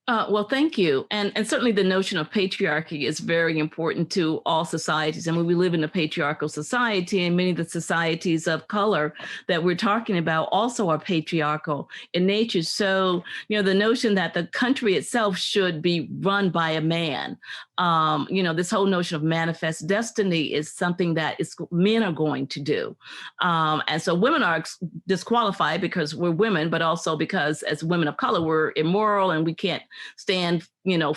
S2: Well, thank you. And certainly the notion of patriarchy is very important to all societies. I mean, we live in a patriarchal society, and many of the societies of color that we're talking about also are patriarchal in nature. So, the notion that the country itself should be run by a man, this whole notion of manifest destiny is something that men are going to do. And so women are disqualified because we're women, but also because as women of color, we're immoral and we can't stand,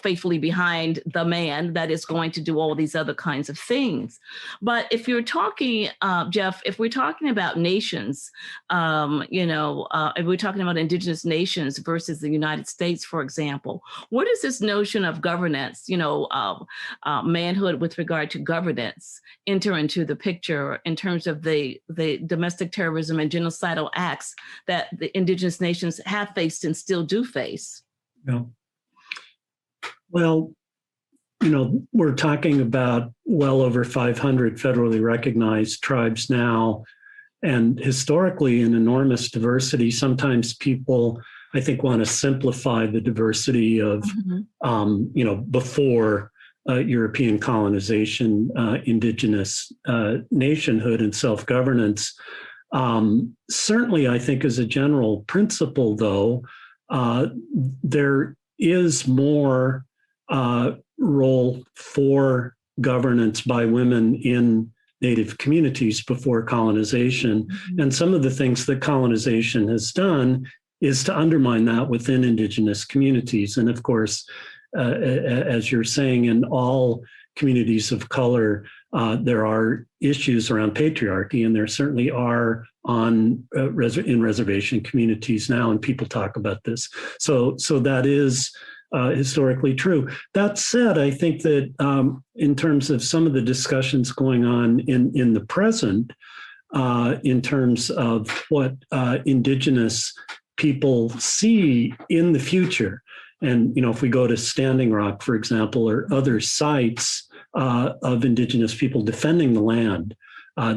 S2: faithfully behind the man that is going to do all these other kinds of things. But if you're talking, Jeff, if we're talking about nations, if we're talking about indigenous nations versus the United States, for example, what is this notion of governance, manhood with regard to governance enter into the picture in terms of the domestic terrorism and genocidal acts that the indigenous nations have faced and still do face?
S3: Yeah. Well, we're talking about well over 500 federally recognized tribes now, and historically an enormous diversity. Sometimes people, I think, want to simplify the diversity of, before European colonization, indigenous nationhood and self-governance. Certainly, I think as a general principle, though, there is more role for governance by women in Native communities before colonization. Mm-hmm. And some of the things that colonization has done is to undermine that within indigenous communities. And of course, as you're saying, in all communities of color, There are issues around patriarchy, and there certainly are in reservation communities now, and people talk about this. So that is historically true. That said, I think that in terms of some of the discussions going on in the present, in terms of what indigenous people see in the future, and if we go to Standing Rock, for example, or other sites of indigenous people defending the land,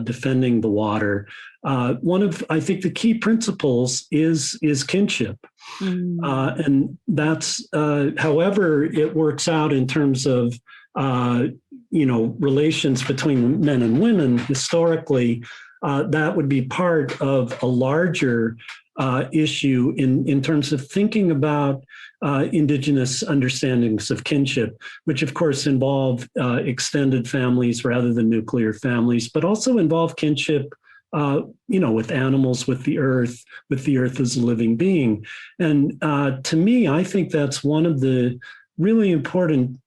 S3: defending the water, one of, I think, the key principles is kinship. And that's, however it works out in terms of, relations between men and women historically, that would be part of a larger issue in terms of thinking about indigenous understandings of kinship, which of course involve extended families rather than nuclear families, but also involve kinship, with animals, with the earth as a living being. And to me, I think that's one of the really important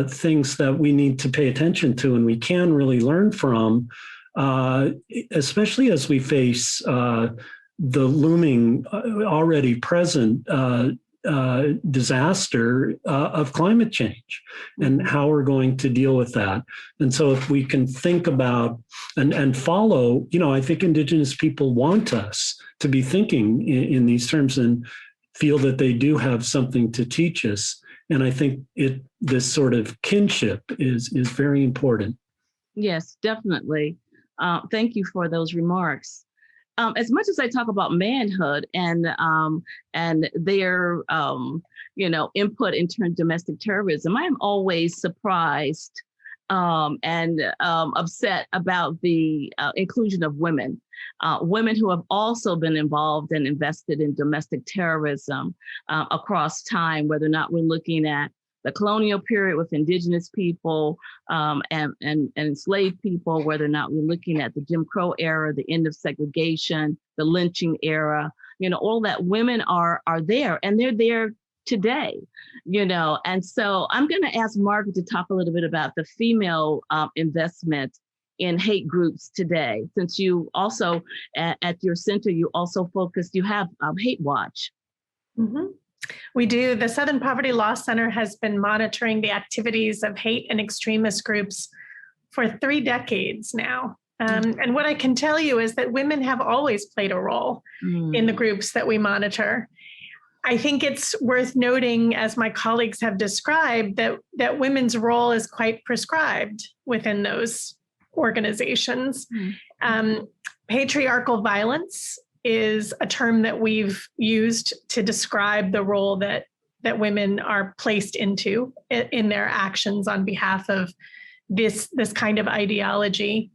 S3: things that we need to pay attention to, and we can really learn from, especially as we face the looming, already present disaster of climate change and how we're going to deal with that. And so if we can think about and follow, I think indigenous people want us to be thinking in these terms and feel that they do have something to teach us. And I think this sort of kinship is very important.
S2: Yes, definitely. Thank you for those remarks. As much as I talk about manhood and their input in terms of domestic terrorism, I am always surprised and upset about the inclusion of women who have also been involved and invested in domestic terrorism across time, whether or not we're looking at the colonial period with indigenous people and enslaved people, whether or not we're looking at the Jim Crow era, the end of segregation, the lynching era, all that women are there, and they're there today, And so I'm going to ask Margaret to talk a little bit about the female investment in hate groups today, since you also at your center, you have Hate Watch.
S5: Mm-hmm. We do. The Southern Poverty Law Center has been monitoring the activities of hate and extremist groups for 3 decades now. And what I can tell you is that women have always played a role in the groups that we monitor. I think it's worth noting, as my colleagues have described, that women's role is quite prescribed within those organizations. Patriarchal violence is a term that we've used to describe the role that women are placed into in their actions on behalf of this kind of ideology.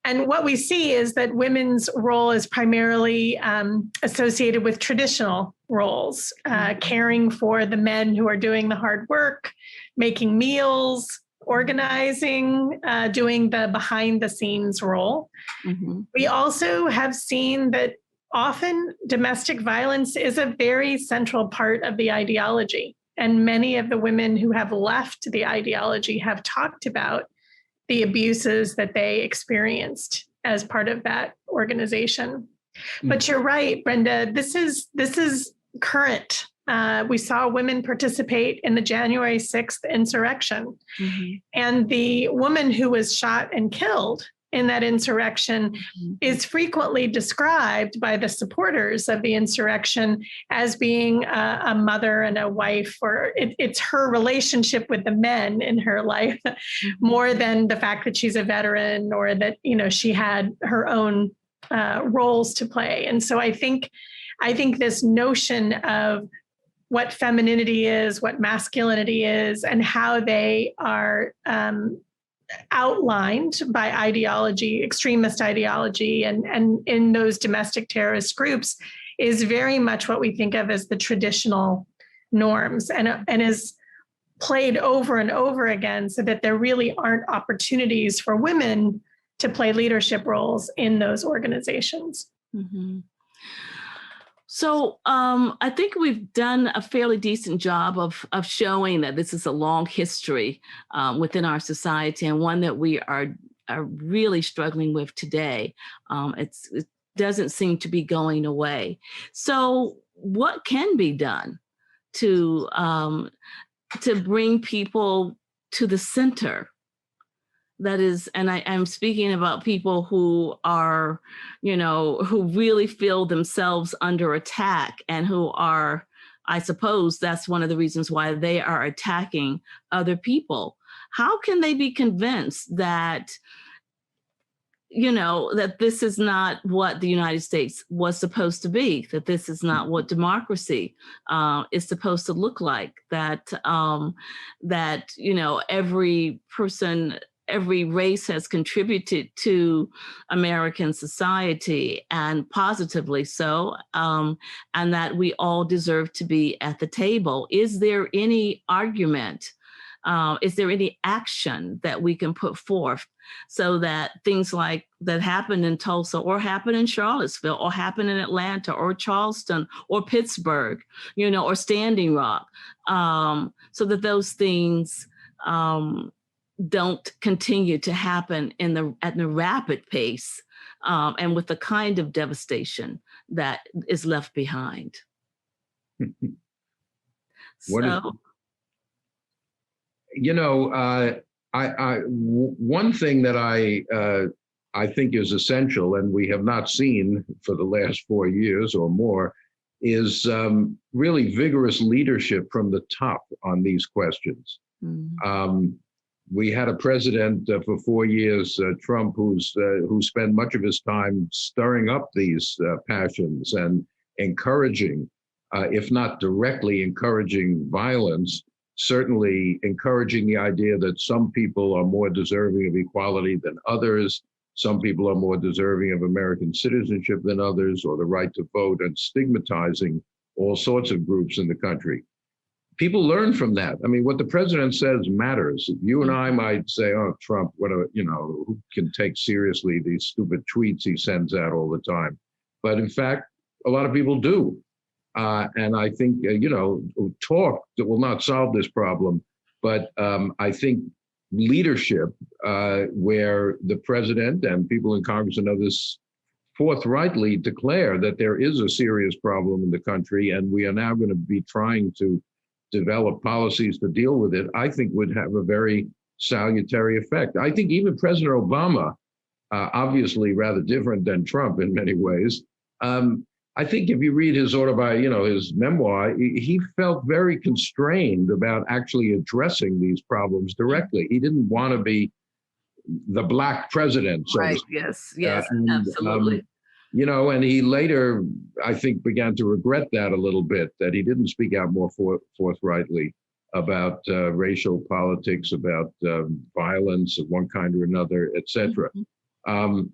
S5: And what we see is that women's role is primarily associated with traditional roles, caring for the men who are doing the hard work, making meals, organizing, doing the behind the scenes role. We also have seen that often domestic violence is a very central part of the ideology. And many of the women who have left the ideology have talked about the abuses that they experienced as part of that organization. But you're right, Brenda, this is current. We saw women participate in the January 6th insurrection. And the woman who was shot and killed in that insurrection is frequently described by the supporters of the insurrection as being a mother and a wife, or it's her relationship with the men in her life more than the fact that she's a veteran or that, she had her own roles to play. And so I think this notion of what femininity is, what masculinity is, and how they are outlined by ideology, extremist ideology, and in those domestic terrorist groups is very much what we think of as the traditional norms, and is played over and over again, so that there really aren't opportunities for women to play leadership roles in those organizations.
S2: So I think we've done a fairly decent job of showing that this is a long history within our society, and one that we are really struggling with today. It doesn't seem to be going away. So what can be done to bring people to the center? That is, and I'm speaking about people who are, who really feel themselves under attack, and who are, I suppose that's one of the reasons why they are attacking other people. How can they be convinced that, that this is not what the United States was supposed to be, that this is not what democracy is supposed to look like, that every person, every race has contributed to American society, and positively so, and that we all deserve to be at the table? Is there any argument? Is there any action that we can put forth so that things like that happened in Tulsa, or happen in Charlottesville, or happen in Atlanta, or Charleston, or Pittsburg, or Standing Rock, so that those things don't continue to happen at the rapid pace and with the kind of devastation that is left behind?
S4: One thing that I think is essential, and we have not seen for the last 4 years or more, is really vigorous leadership from the top on these questions. Mm-hmm. We had a president for 4 years, Trump, who spent much of his time stirring up these passions and encouraging, if not directly encouraging violence, certainly encouraging the idea that some people are more deserving of equality than others. Some people are more deserving of American citizenship than others, or the right to vote, and stigmatizing all sorts of groups in the country. People learn from that. I mean, what the president says matters. You and I might say, oh, Trump, who can take seriously these stupid tweets he sends out all the time? But in fact, a lot of people do. And I think, talk that will not solve this problem. But I think leadership, where the president and people in Congress and others forthrightly declare that there is a serious problem in the country, and we are now going to be trying to develop policies to deal with it, I think would have a very salutary effect. I think even President Obama, obviously rather different than Trump in many ways, I think if you read his his memoir, he felt very constrained about actually addressing these problems directly. He didn't want to be the Black president. So
S2: right, yes, absolutely.
S4: And he later, I think, began to regret that a little bit, that he didn't speak out more forthrightly about racial politics, about violence of one kind or another, et cetera. Mm-hmm.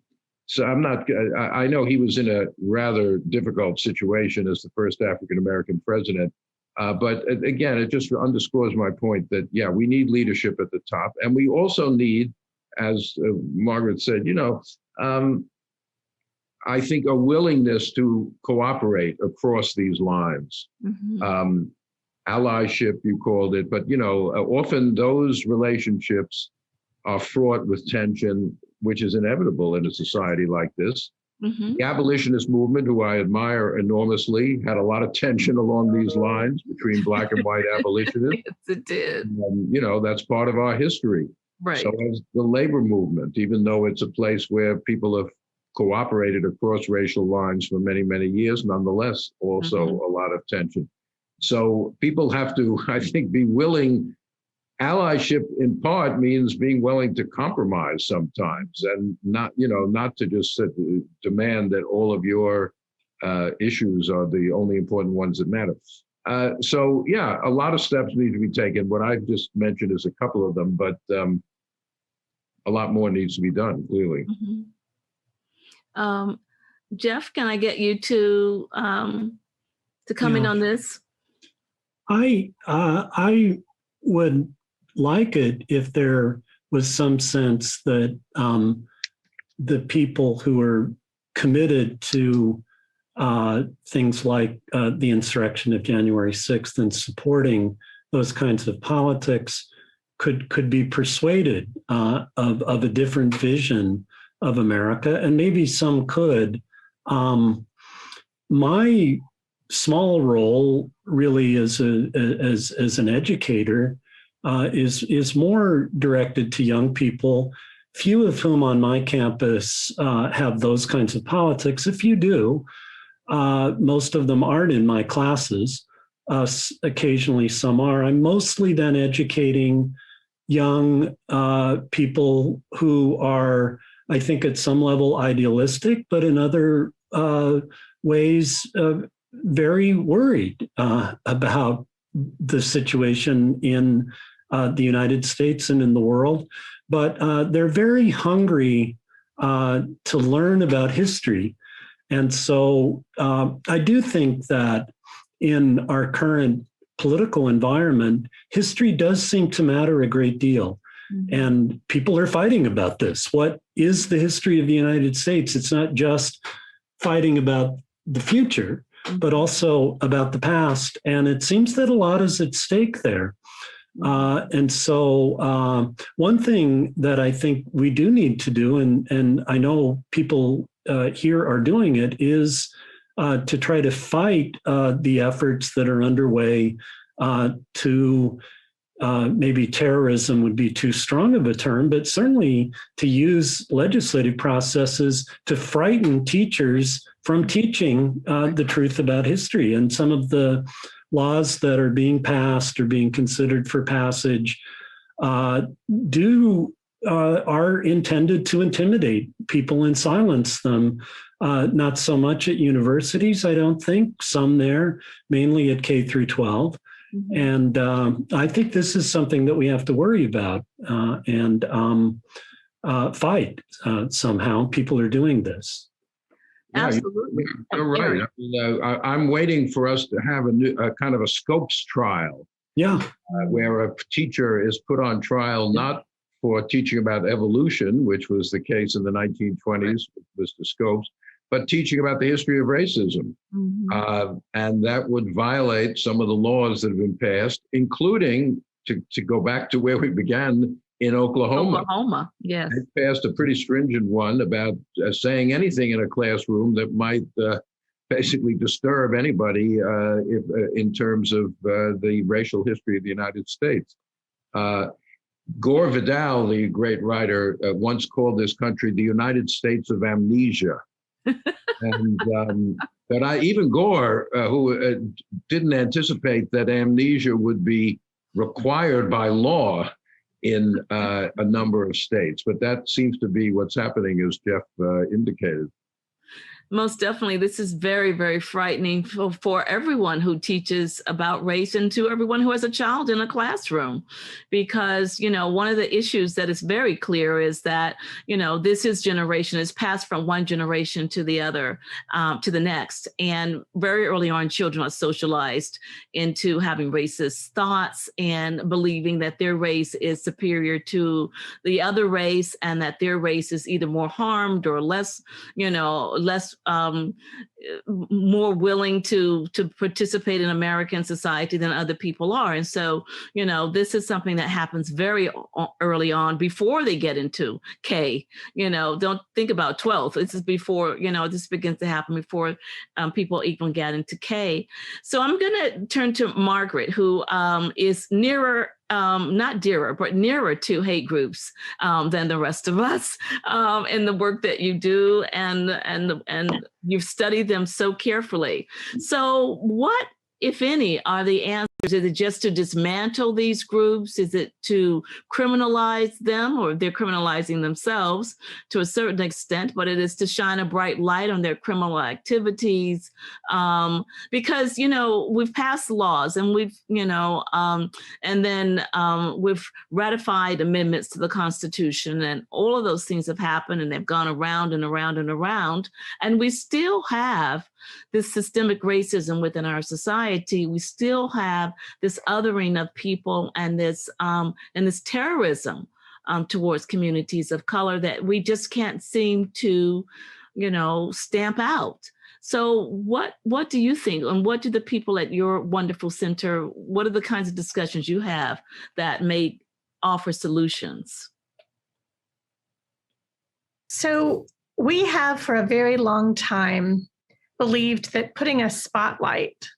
S4: So I know he was in a rather difficult situation as the first African-American president. But again, it just underscores my point that, we need leadership at the top. And we also need, as Margaret said, I think a willingness to cooperate across these lines. Mm-hmm. Allyship, you called it, but often those relationships are fraught with tension, which is inevitable in a society like this. Mm-hmm. The abolitionist movement, who I admire enormously, had a lot of tension along these lines between Black and white abolitionists.
S2: Yes, it did.
S4: And, that's part of our history.
S2: Right.
S4: So as the labor movement, even though it's a place where people have cooperated across racial lines for many, many years, nonetheless, also a lot of tension. So people have to, I think, be willing. Allyship in part means being willing to compromise sometimes, and not to just demand that all of your issues are the only important ones that matter. So a lot of steps need to be taken. What I've just mentioned is a couple of them, but a lot more needs to be done, clearly.
S2: Mm-hmm. Jeff, can I get you to come in on this?
S3: I would like it if there was some sense that the people who are committed to things like the insurrection of January 6th and supporting those kinds of politics could be persuaded of a different vision of America, and maybe some could. My small role, really, as an educator, is more directed to young people, few of whom on my campus have those kinds of politics. A few do. Most of them aren't in my classes. Occasionally, some are. I'm mostly then educating young people who are, I think, at some level idealistic, but in other ways very worried about the situation in the United States and in the world. But they're very hungry to learn about history. And so I do think that in our current political environment, history does seem to matter a great deal. Mm-hmm. And people are fighting about this. What is the history of the United States? It's not just fighting about the future, but also about the past. And it seems that a lot is at stake there. And so one thing that I think we do need to do, and I know people here are doing it, is to try to fight the efforts that are underway to maybe terrorism would be too strong of a term, but certainly to use legislative processes to frighten teachers from teaching the truth about history. And some of the laws that are being passed or being considered for passage are intended to intimidate people and silence them. Not so much at universities, I don't think, some there, mainly at K through 12. Mm-hmm. And I think this is something that we have to worry about and fight somehow. People are doing this.
S4: Yeah,
S2: Absolutely.
S4: You're right. I mean, I'm waiting for us to have a kind of a Scopes trial.
S3: Yeah.
S4: Where a teacher is put on trial not for teaching about evolution, which was the case in the 1920s with Mr. Scopes, but teaching about the history of racism. Mm-hmm. And that would violate some of the laws that have been passed, including, to go back to where we began, in Oklahoma.
S2: Oklahoma, yes.
S4: They passed a pretty stringent one about saying anything in a classroom that might basically disturb anybody in terms of the racial history of the United States. Gore Vidal, the great writer, once called this country the United States of amnesia. And but even Gore, who didn't anticipate that amnesia would be required by law in a number of states, but that seems to be what's happening, as Jeff indicated.
S2: Most definitely. This is very, very frightening for everyone who teaches about race and to everyone who has a child in a classroom, because, one of the issues that is very clear is that, this generation is passed from one generation to the other, to the next. And very early on, children are socialized into having racist thoughts and believing that their race is superior to the other race and that their race is either more harmed or less more willing to participate in American society than other people are. And so, this is something that happens very early on before they get into K. Don't think about 12th. This is before, this begins to happen before people even get into K. So I'm going to turn to Margaret, who is nearer, not dearer, but nearer to hate groups than the rest of us in the work that you do, and you've studied them so carefully. So what, if any, are the answers? Is it just to dismantle these groups? Is it to criminalize them, or they're criminalizing themselves to a certain extent, but it is to shine a bright light on their criminal activities? Because, we've passed laws and we've, and then we've ratified amendments to the Constitution, and all of those things have happened, and they've gone around and around and around. And we still have this systemic racism within our society. We still have this othering of people and this terrorism towards communities of color that we just can't seem to, stamp out. So what do you think, and what do the people at your wonderful center, what are the kinds of discussions you have that may offer solutions?
S5: So we have for a very long time believed that putting a spotlight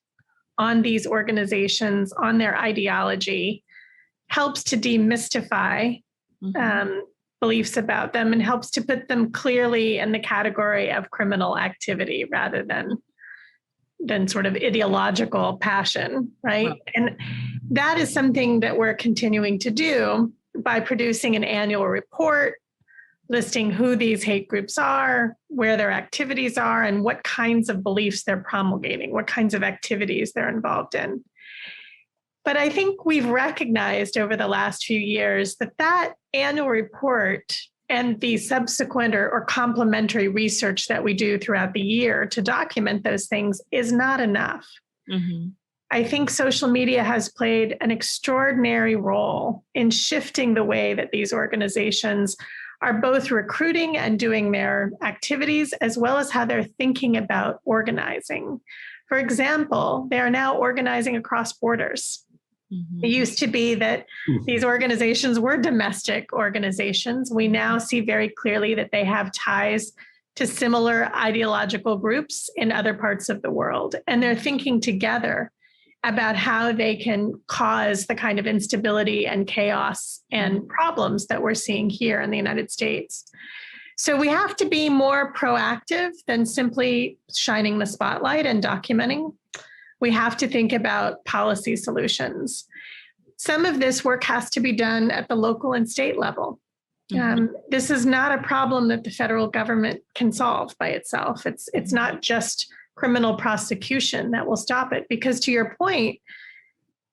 S5: on these organizations, on their ideology, helps to demystify beliefs about them and helps to put them clearly in the category of criminal activity rather than sort of ideological passion, right? And that is something that we're continuing to do by producing an annual report listing who these hate groups are, where their activities are, and what kinds of beliefs they're promulgating, what kinds of activities they're involved in. But I think we've recognized over the last few years that that annual report and the subsequent or complementary research that we do throughout the year to document those things is not enough. Mm-hmm. I think social media has played an extraordinary role in shifting the way that these organizations are both recruiting and doing their activities, as well as how they're thinking about organizing. For example, they are now organizing across borders. Mm-hmm. It used to be that these organizations were domestic organizations. We now see very clearly that they have ties to similar ideological groups in other parts of the world. And they're thinking together about how they can cause the kind of instability and chaos and problems that we're seeing here in the United States. So we have to be more proactive than simply shining the spotlight and documenting. We have to think about policy solutions. Some of this work has to be done at the local and state level. This is not a problem that the federal government can solve by itself. It's not just criminal prosecution that will stop it, because to your point,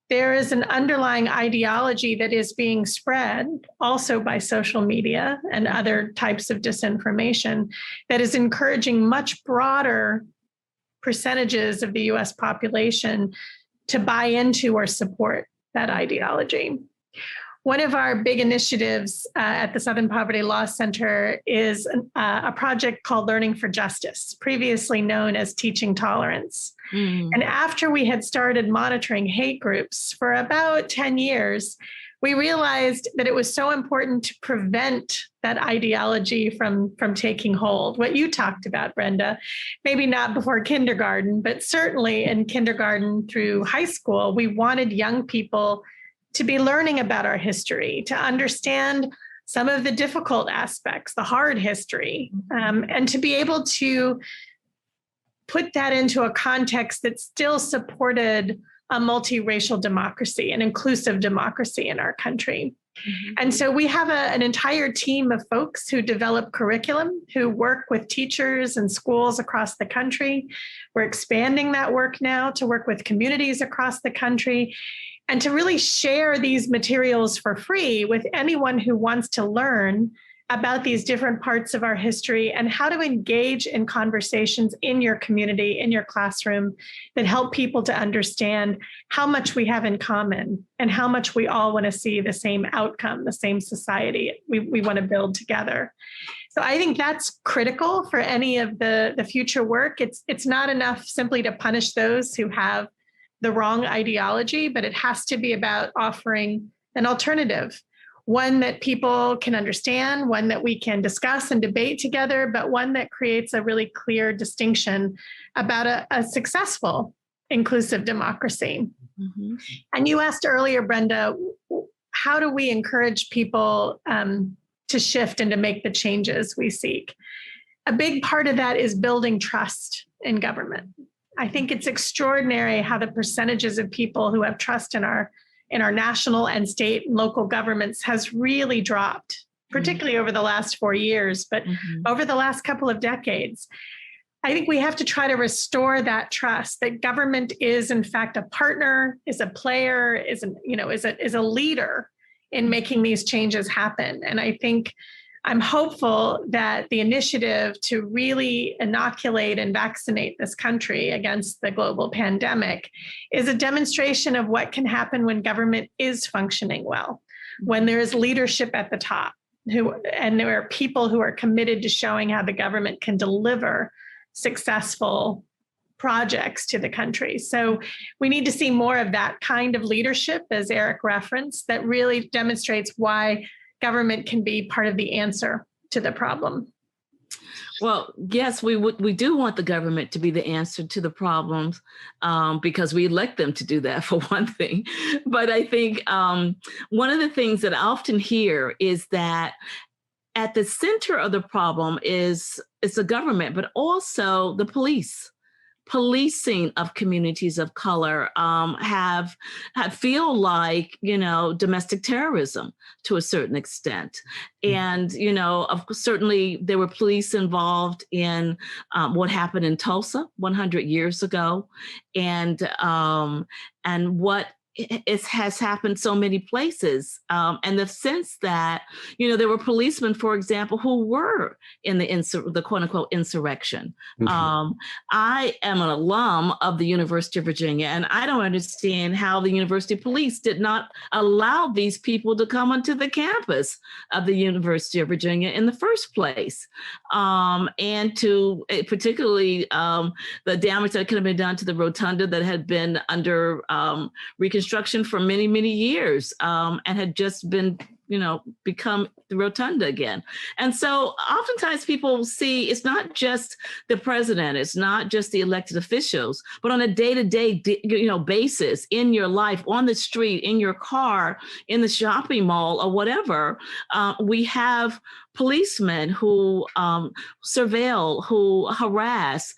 S5: there is an underlying ideology that is being spread also by social media and other types of disinformation that is encouraging much broader percentages of the US population to buy into or support that ideology. One of our big initiatives at the Southern Poverty Law Center is a project called Learning for Justice, previously known as Teaching Tolerance. And after we had started monitoring hate groups for about 10 years, we realized that it was so important to prevent that ideology from taking hold. What you talked about, Brenda, maybe not before kindergarten, but certainly in kindergarten through high school, we wanted young people to be learning about our history, to understand some of the difficult aspects, the hard history, and to be able to put that into a context that still supported a multiracial democracy, an inclusive democracy in our country. And so we have an entire team of folks who develop curriculum, who work with teachers and schools across the country. We're expanding that work now to work with communities across the country and to really share these materials for free with anyone who wants to learn about these different parts of our history and how to engage in conversations in your community, in your classroom, that help people to understand how much we have in common and how much we all want to see the same outcome, the same society we want to build together. So I think that's critical for any of the future work. It's not enough simply to punish those who have the wrong ideology, but it has to be about offering an alternative, one that people can understand, one that we can discuss and debate together, but one that creates a really clear distinction about a successful, inclusive democracy. And you asked earlier, Brenda, how do we encourage people to shift and to make the changes we seek? A big part of that is building trust in government. I think it's extraordinary how the percentages of people who have trust in our national and state and local governments has really dropped, particularly over the last 4 years, but over the last couple of decades. I think we have to try to restore that trust that government is in fact a partner, is a player, is a leader in making these changes happen. And I think I'm hopeful that the initiative to really inoculate and vaccinate this country against the global pandemic is a demonstration of what can happen when government is functioning well, when there is leadership at the top, and there are people who are committed to showing how the government can deliver successful projects to the country. So we need to see more of that kind of leadership, as Eric referenced, that really demonstrates why government can be part of the answer to the problem.
S2: Well, yes, we do want the government to be the answer to the problems because we elect them to do that, for one thing. But I think one of the things that I often hear is that at the center of the problem is the government, but also the police. Policing of communities of color have feel like, domestic terrorism to a certain extent. And, certainly there were police involved in what happened in Tulsa 100 years ago, and what has happened so many places. And the sense that, there were policemen, for example, who were in the quote unquote insurrection. Mm-hmm. I am an alum of the University of Virginia, and I don't understand how the university police did not allow these people to come onto the campus of the University of Virginia in the first place. And to particularly the damage that could have been done to the rotunda that had been under Reconstruction for many, many years and had just been, become the rotunda again. And so oftentimes people see it's not just the president, it's not just the elected officials, but on a day-to-day, basis in your life, on the street, in your car, in the shopping mall or whatever, we have policemen who surveil, who harass,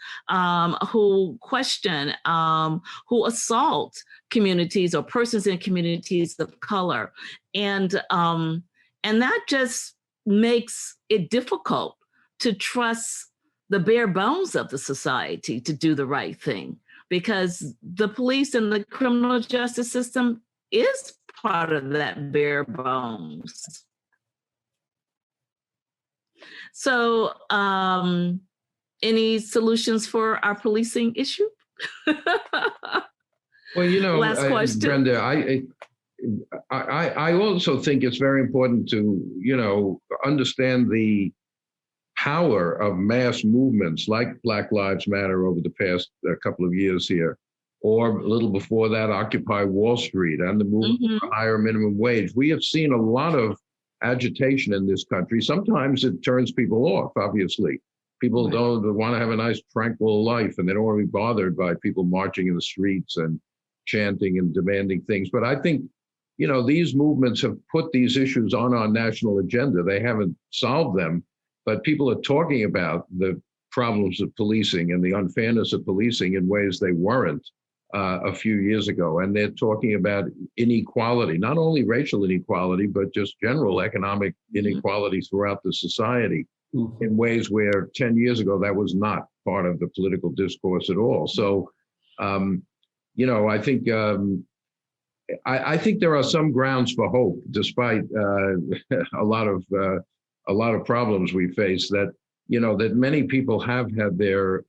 S2: who question, who assault communities or persons in communities of color. And that just makes it difficult to trust the bare bones of the society to do the right thing, because the police and the criminal justice system is part of that bare bones. So any solutions for our policing issue?
S4: Well,
S2: last question.
S4: Brenda, I also think it's very important to, understand the power of mass movements like Black Lives Matter over the past couple of years here, or a little before that, Occupy Wall Street and the movement for higher minimum wage. We have seen a lot of agitation in this country. Sometimes it turns people off, obviously. People don't want to have a nice, tranquil life, and they don't want to be bothered by people marching in the streets and chanting and demanding things. But I think, these movements have put these issues on our national agenda. They haven't solved them, but people are talking about the problems of policing and the unfairness of policing in ways they weren't a few years ago. And they're talking about inequality, not only racial inequality, but just general economic inequality throughout the society in ways where 10 years ago, that was not part of the political discourse at all. So, I think I think there are some grounds for hope, despite a lot of problems we face. That that many people have had their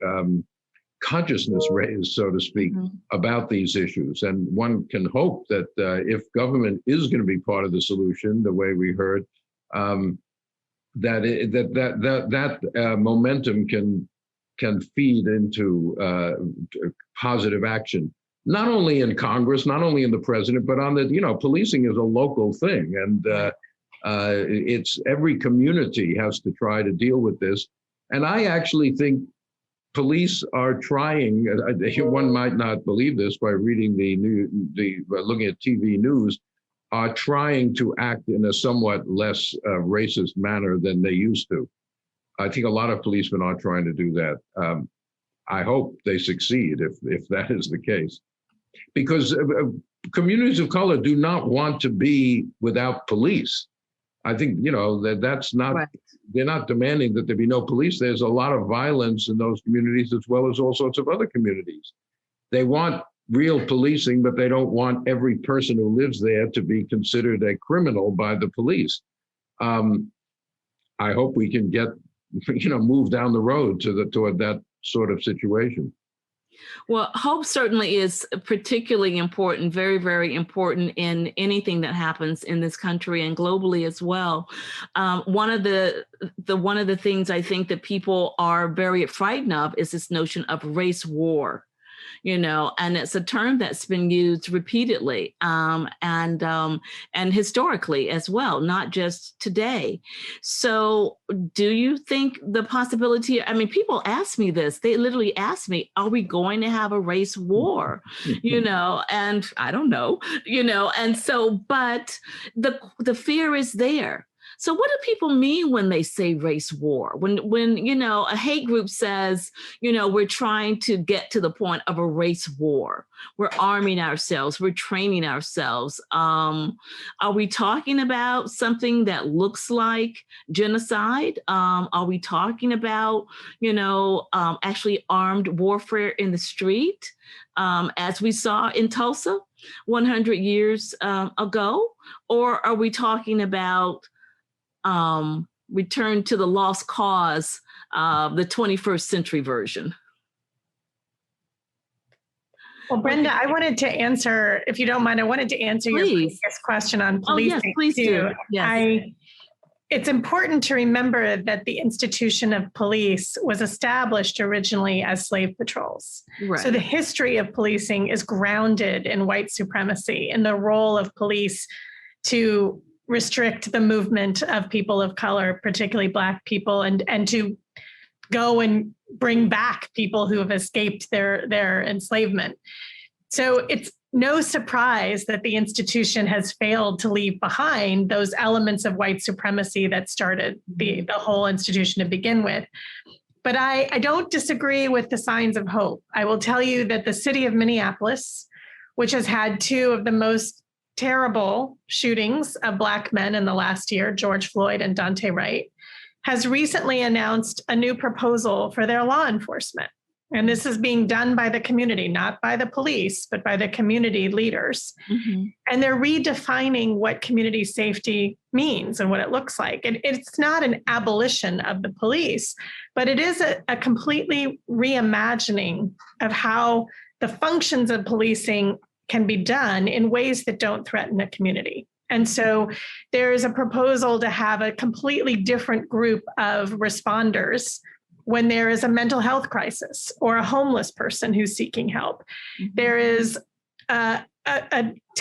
S4: consciousness raised, so to speak, about these issues, and one can hope that if government is going to be part of the solution, the way we heard, that momentum can feed into positive action. Not only in Congress, not only in the president, but on the, policing is a local thing. And it's every community has to try to deal with this. And I actually think police are trying, one might not believe this by reading looking at TV news, are trying to act in a somewhat less racist manner than they used to. I think a lot of policemen are trying to do that. I hope they succeed if that is the case. Because communities of color do not want to be without police. I think, that's not, right. They're not demanding that there be no police. There's a lot of violence in those communities as well as all sorts of other communities. They want real policing, but they don't want every person who lives there to be considered a criminal by the police. I hope we can get, move down the road toward that sort of situation.
S2: Well, hope certainly is particularly important, very, very important in anything that happens in this country and globally as well. One of the things I think that people are very frightened of is this notion of race war. And it's a term that's been used repeatedly and historically as well, not just today. So do you think the possibility, I mean, people ask me this, they literally ask me, are we going to have a race war? And I don't know, and so, but the fear is there. So what do people mean when they say race war? When a hate group says, we're trying to get to the point of a race war, we're arming ourselves, we're training ourselves. Are we talking about something that looks like genocide? Are we talking about, actually armed warfare in the street, as we saw in Tulsa 100 years ago? Or are we talking about return to the lost cause, the 21st century version?
S5: Well, Brenda, I wanted to answer, if you don't mind, I wanted to answer your previous question on policing.
S2: Oh, yes, please do. Yes.
S5: It's important to remember that the institution of police was established originally as slave patrols.
S2: Right.
S5: So the history of policing is grounded in white supremacy and the role of police to restrict the movement of people of color, particularly Black people, and to go and bring back people who have escaped their enslavement. So it's no surprise that the institution has failed to leave behind those elements of white supremacy that started the whole institution to begin with. But I don't disagree with the signs of hope. I will tell you that the city of Minneapolis, which has had two of the most terrible shootings of Black men in the last year, George Floyd and Daunte Wright, has recently announced a new proposal for their law enforcement. And this is being done by the community, not by the police, but by the community leaders. Mm-hmm. And they're redefining what community safety means and what it looks like. And it's not an abolition of the police, but it is a completely reimagining of how the functions of policing can be done in ways that don't threaten a community. And so there is a proposal to have a completely different group of responders when there is a mental health crisis or a homeless person who's seeking help. Mm-hmm. There is a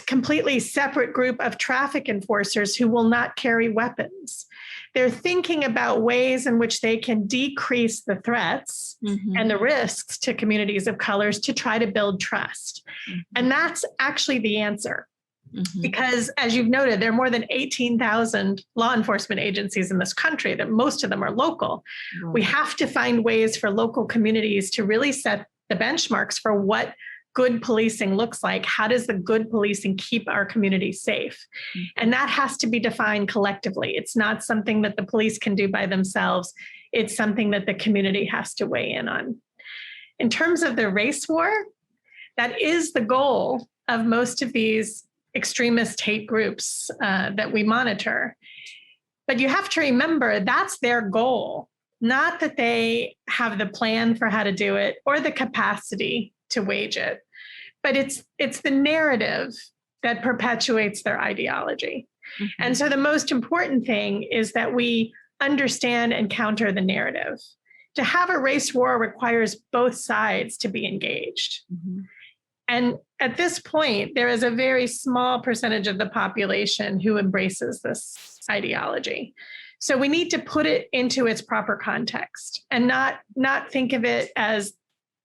S5: completely separate group of traffic enforcers who will not carry weapons. They're thinking about ways in which they can decrease the threats mm-hmm. and the risks to communities of colors to try to build trust. Mm-hmm. And that's actually the answer. Mm-hmm. Because as you've noted, there are more than 18,000 law enforcement agencies in this country, that most of them are local. Mm-hmm. We have to find ways for local communities to really set the benchmarks for what good policing looks like. How does the good policing keep our community safe? Mm-hmm. And that has to be defined collectively. It's not something that the police can do by themselves. It's something that the community has to weigh in on. In terms of the race war, that is the goal of most of these extremist hate groups that we monitor. But you have to remember that's their goal, not that they have the plan for how to do it or the capacity to wage it. But it's the narrative that perpetuates their ideology. Mm-hmm. And so the most important thing is that we understand and counter the narrative. To have a race war requires both sides to be engaged. Mm-hmm. And at this point, there is a very small percentage of the population who embraces this ideology. So we need to put it into its proper context and not think of it as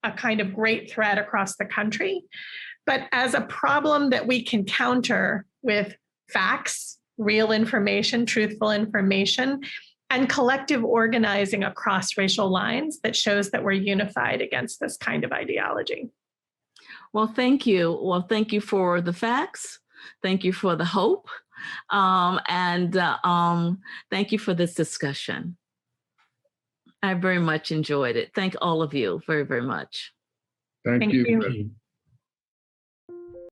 S5: a kind of great threat across the country, but as a problem that we can counter with facts, real information, truthful information, and collective organizing across racial lines that shows that we're unified against this kind of ideology.
S2: Well, thank you. Well, thank you for the facts. Thank you for the hope. And thank you for this discussion. I very much enjoyed it. Thank all of you very, very much.
S4: Thank you.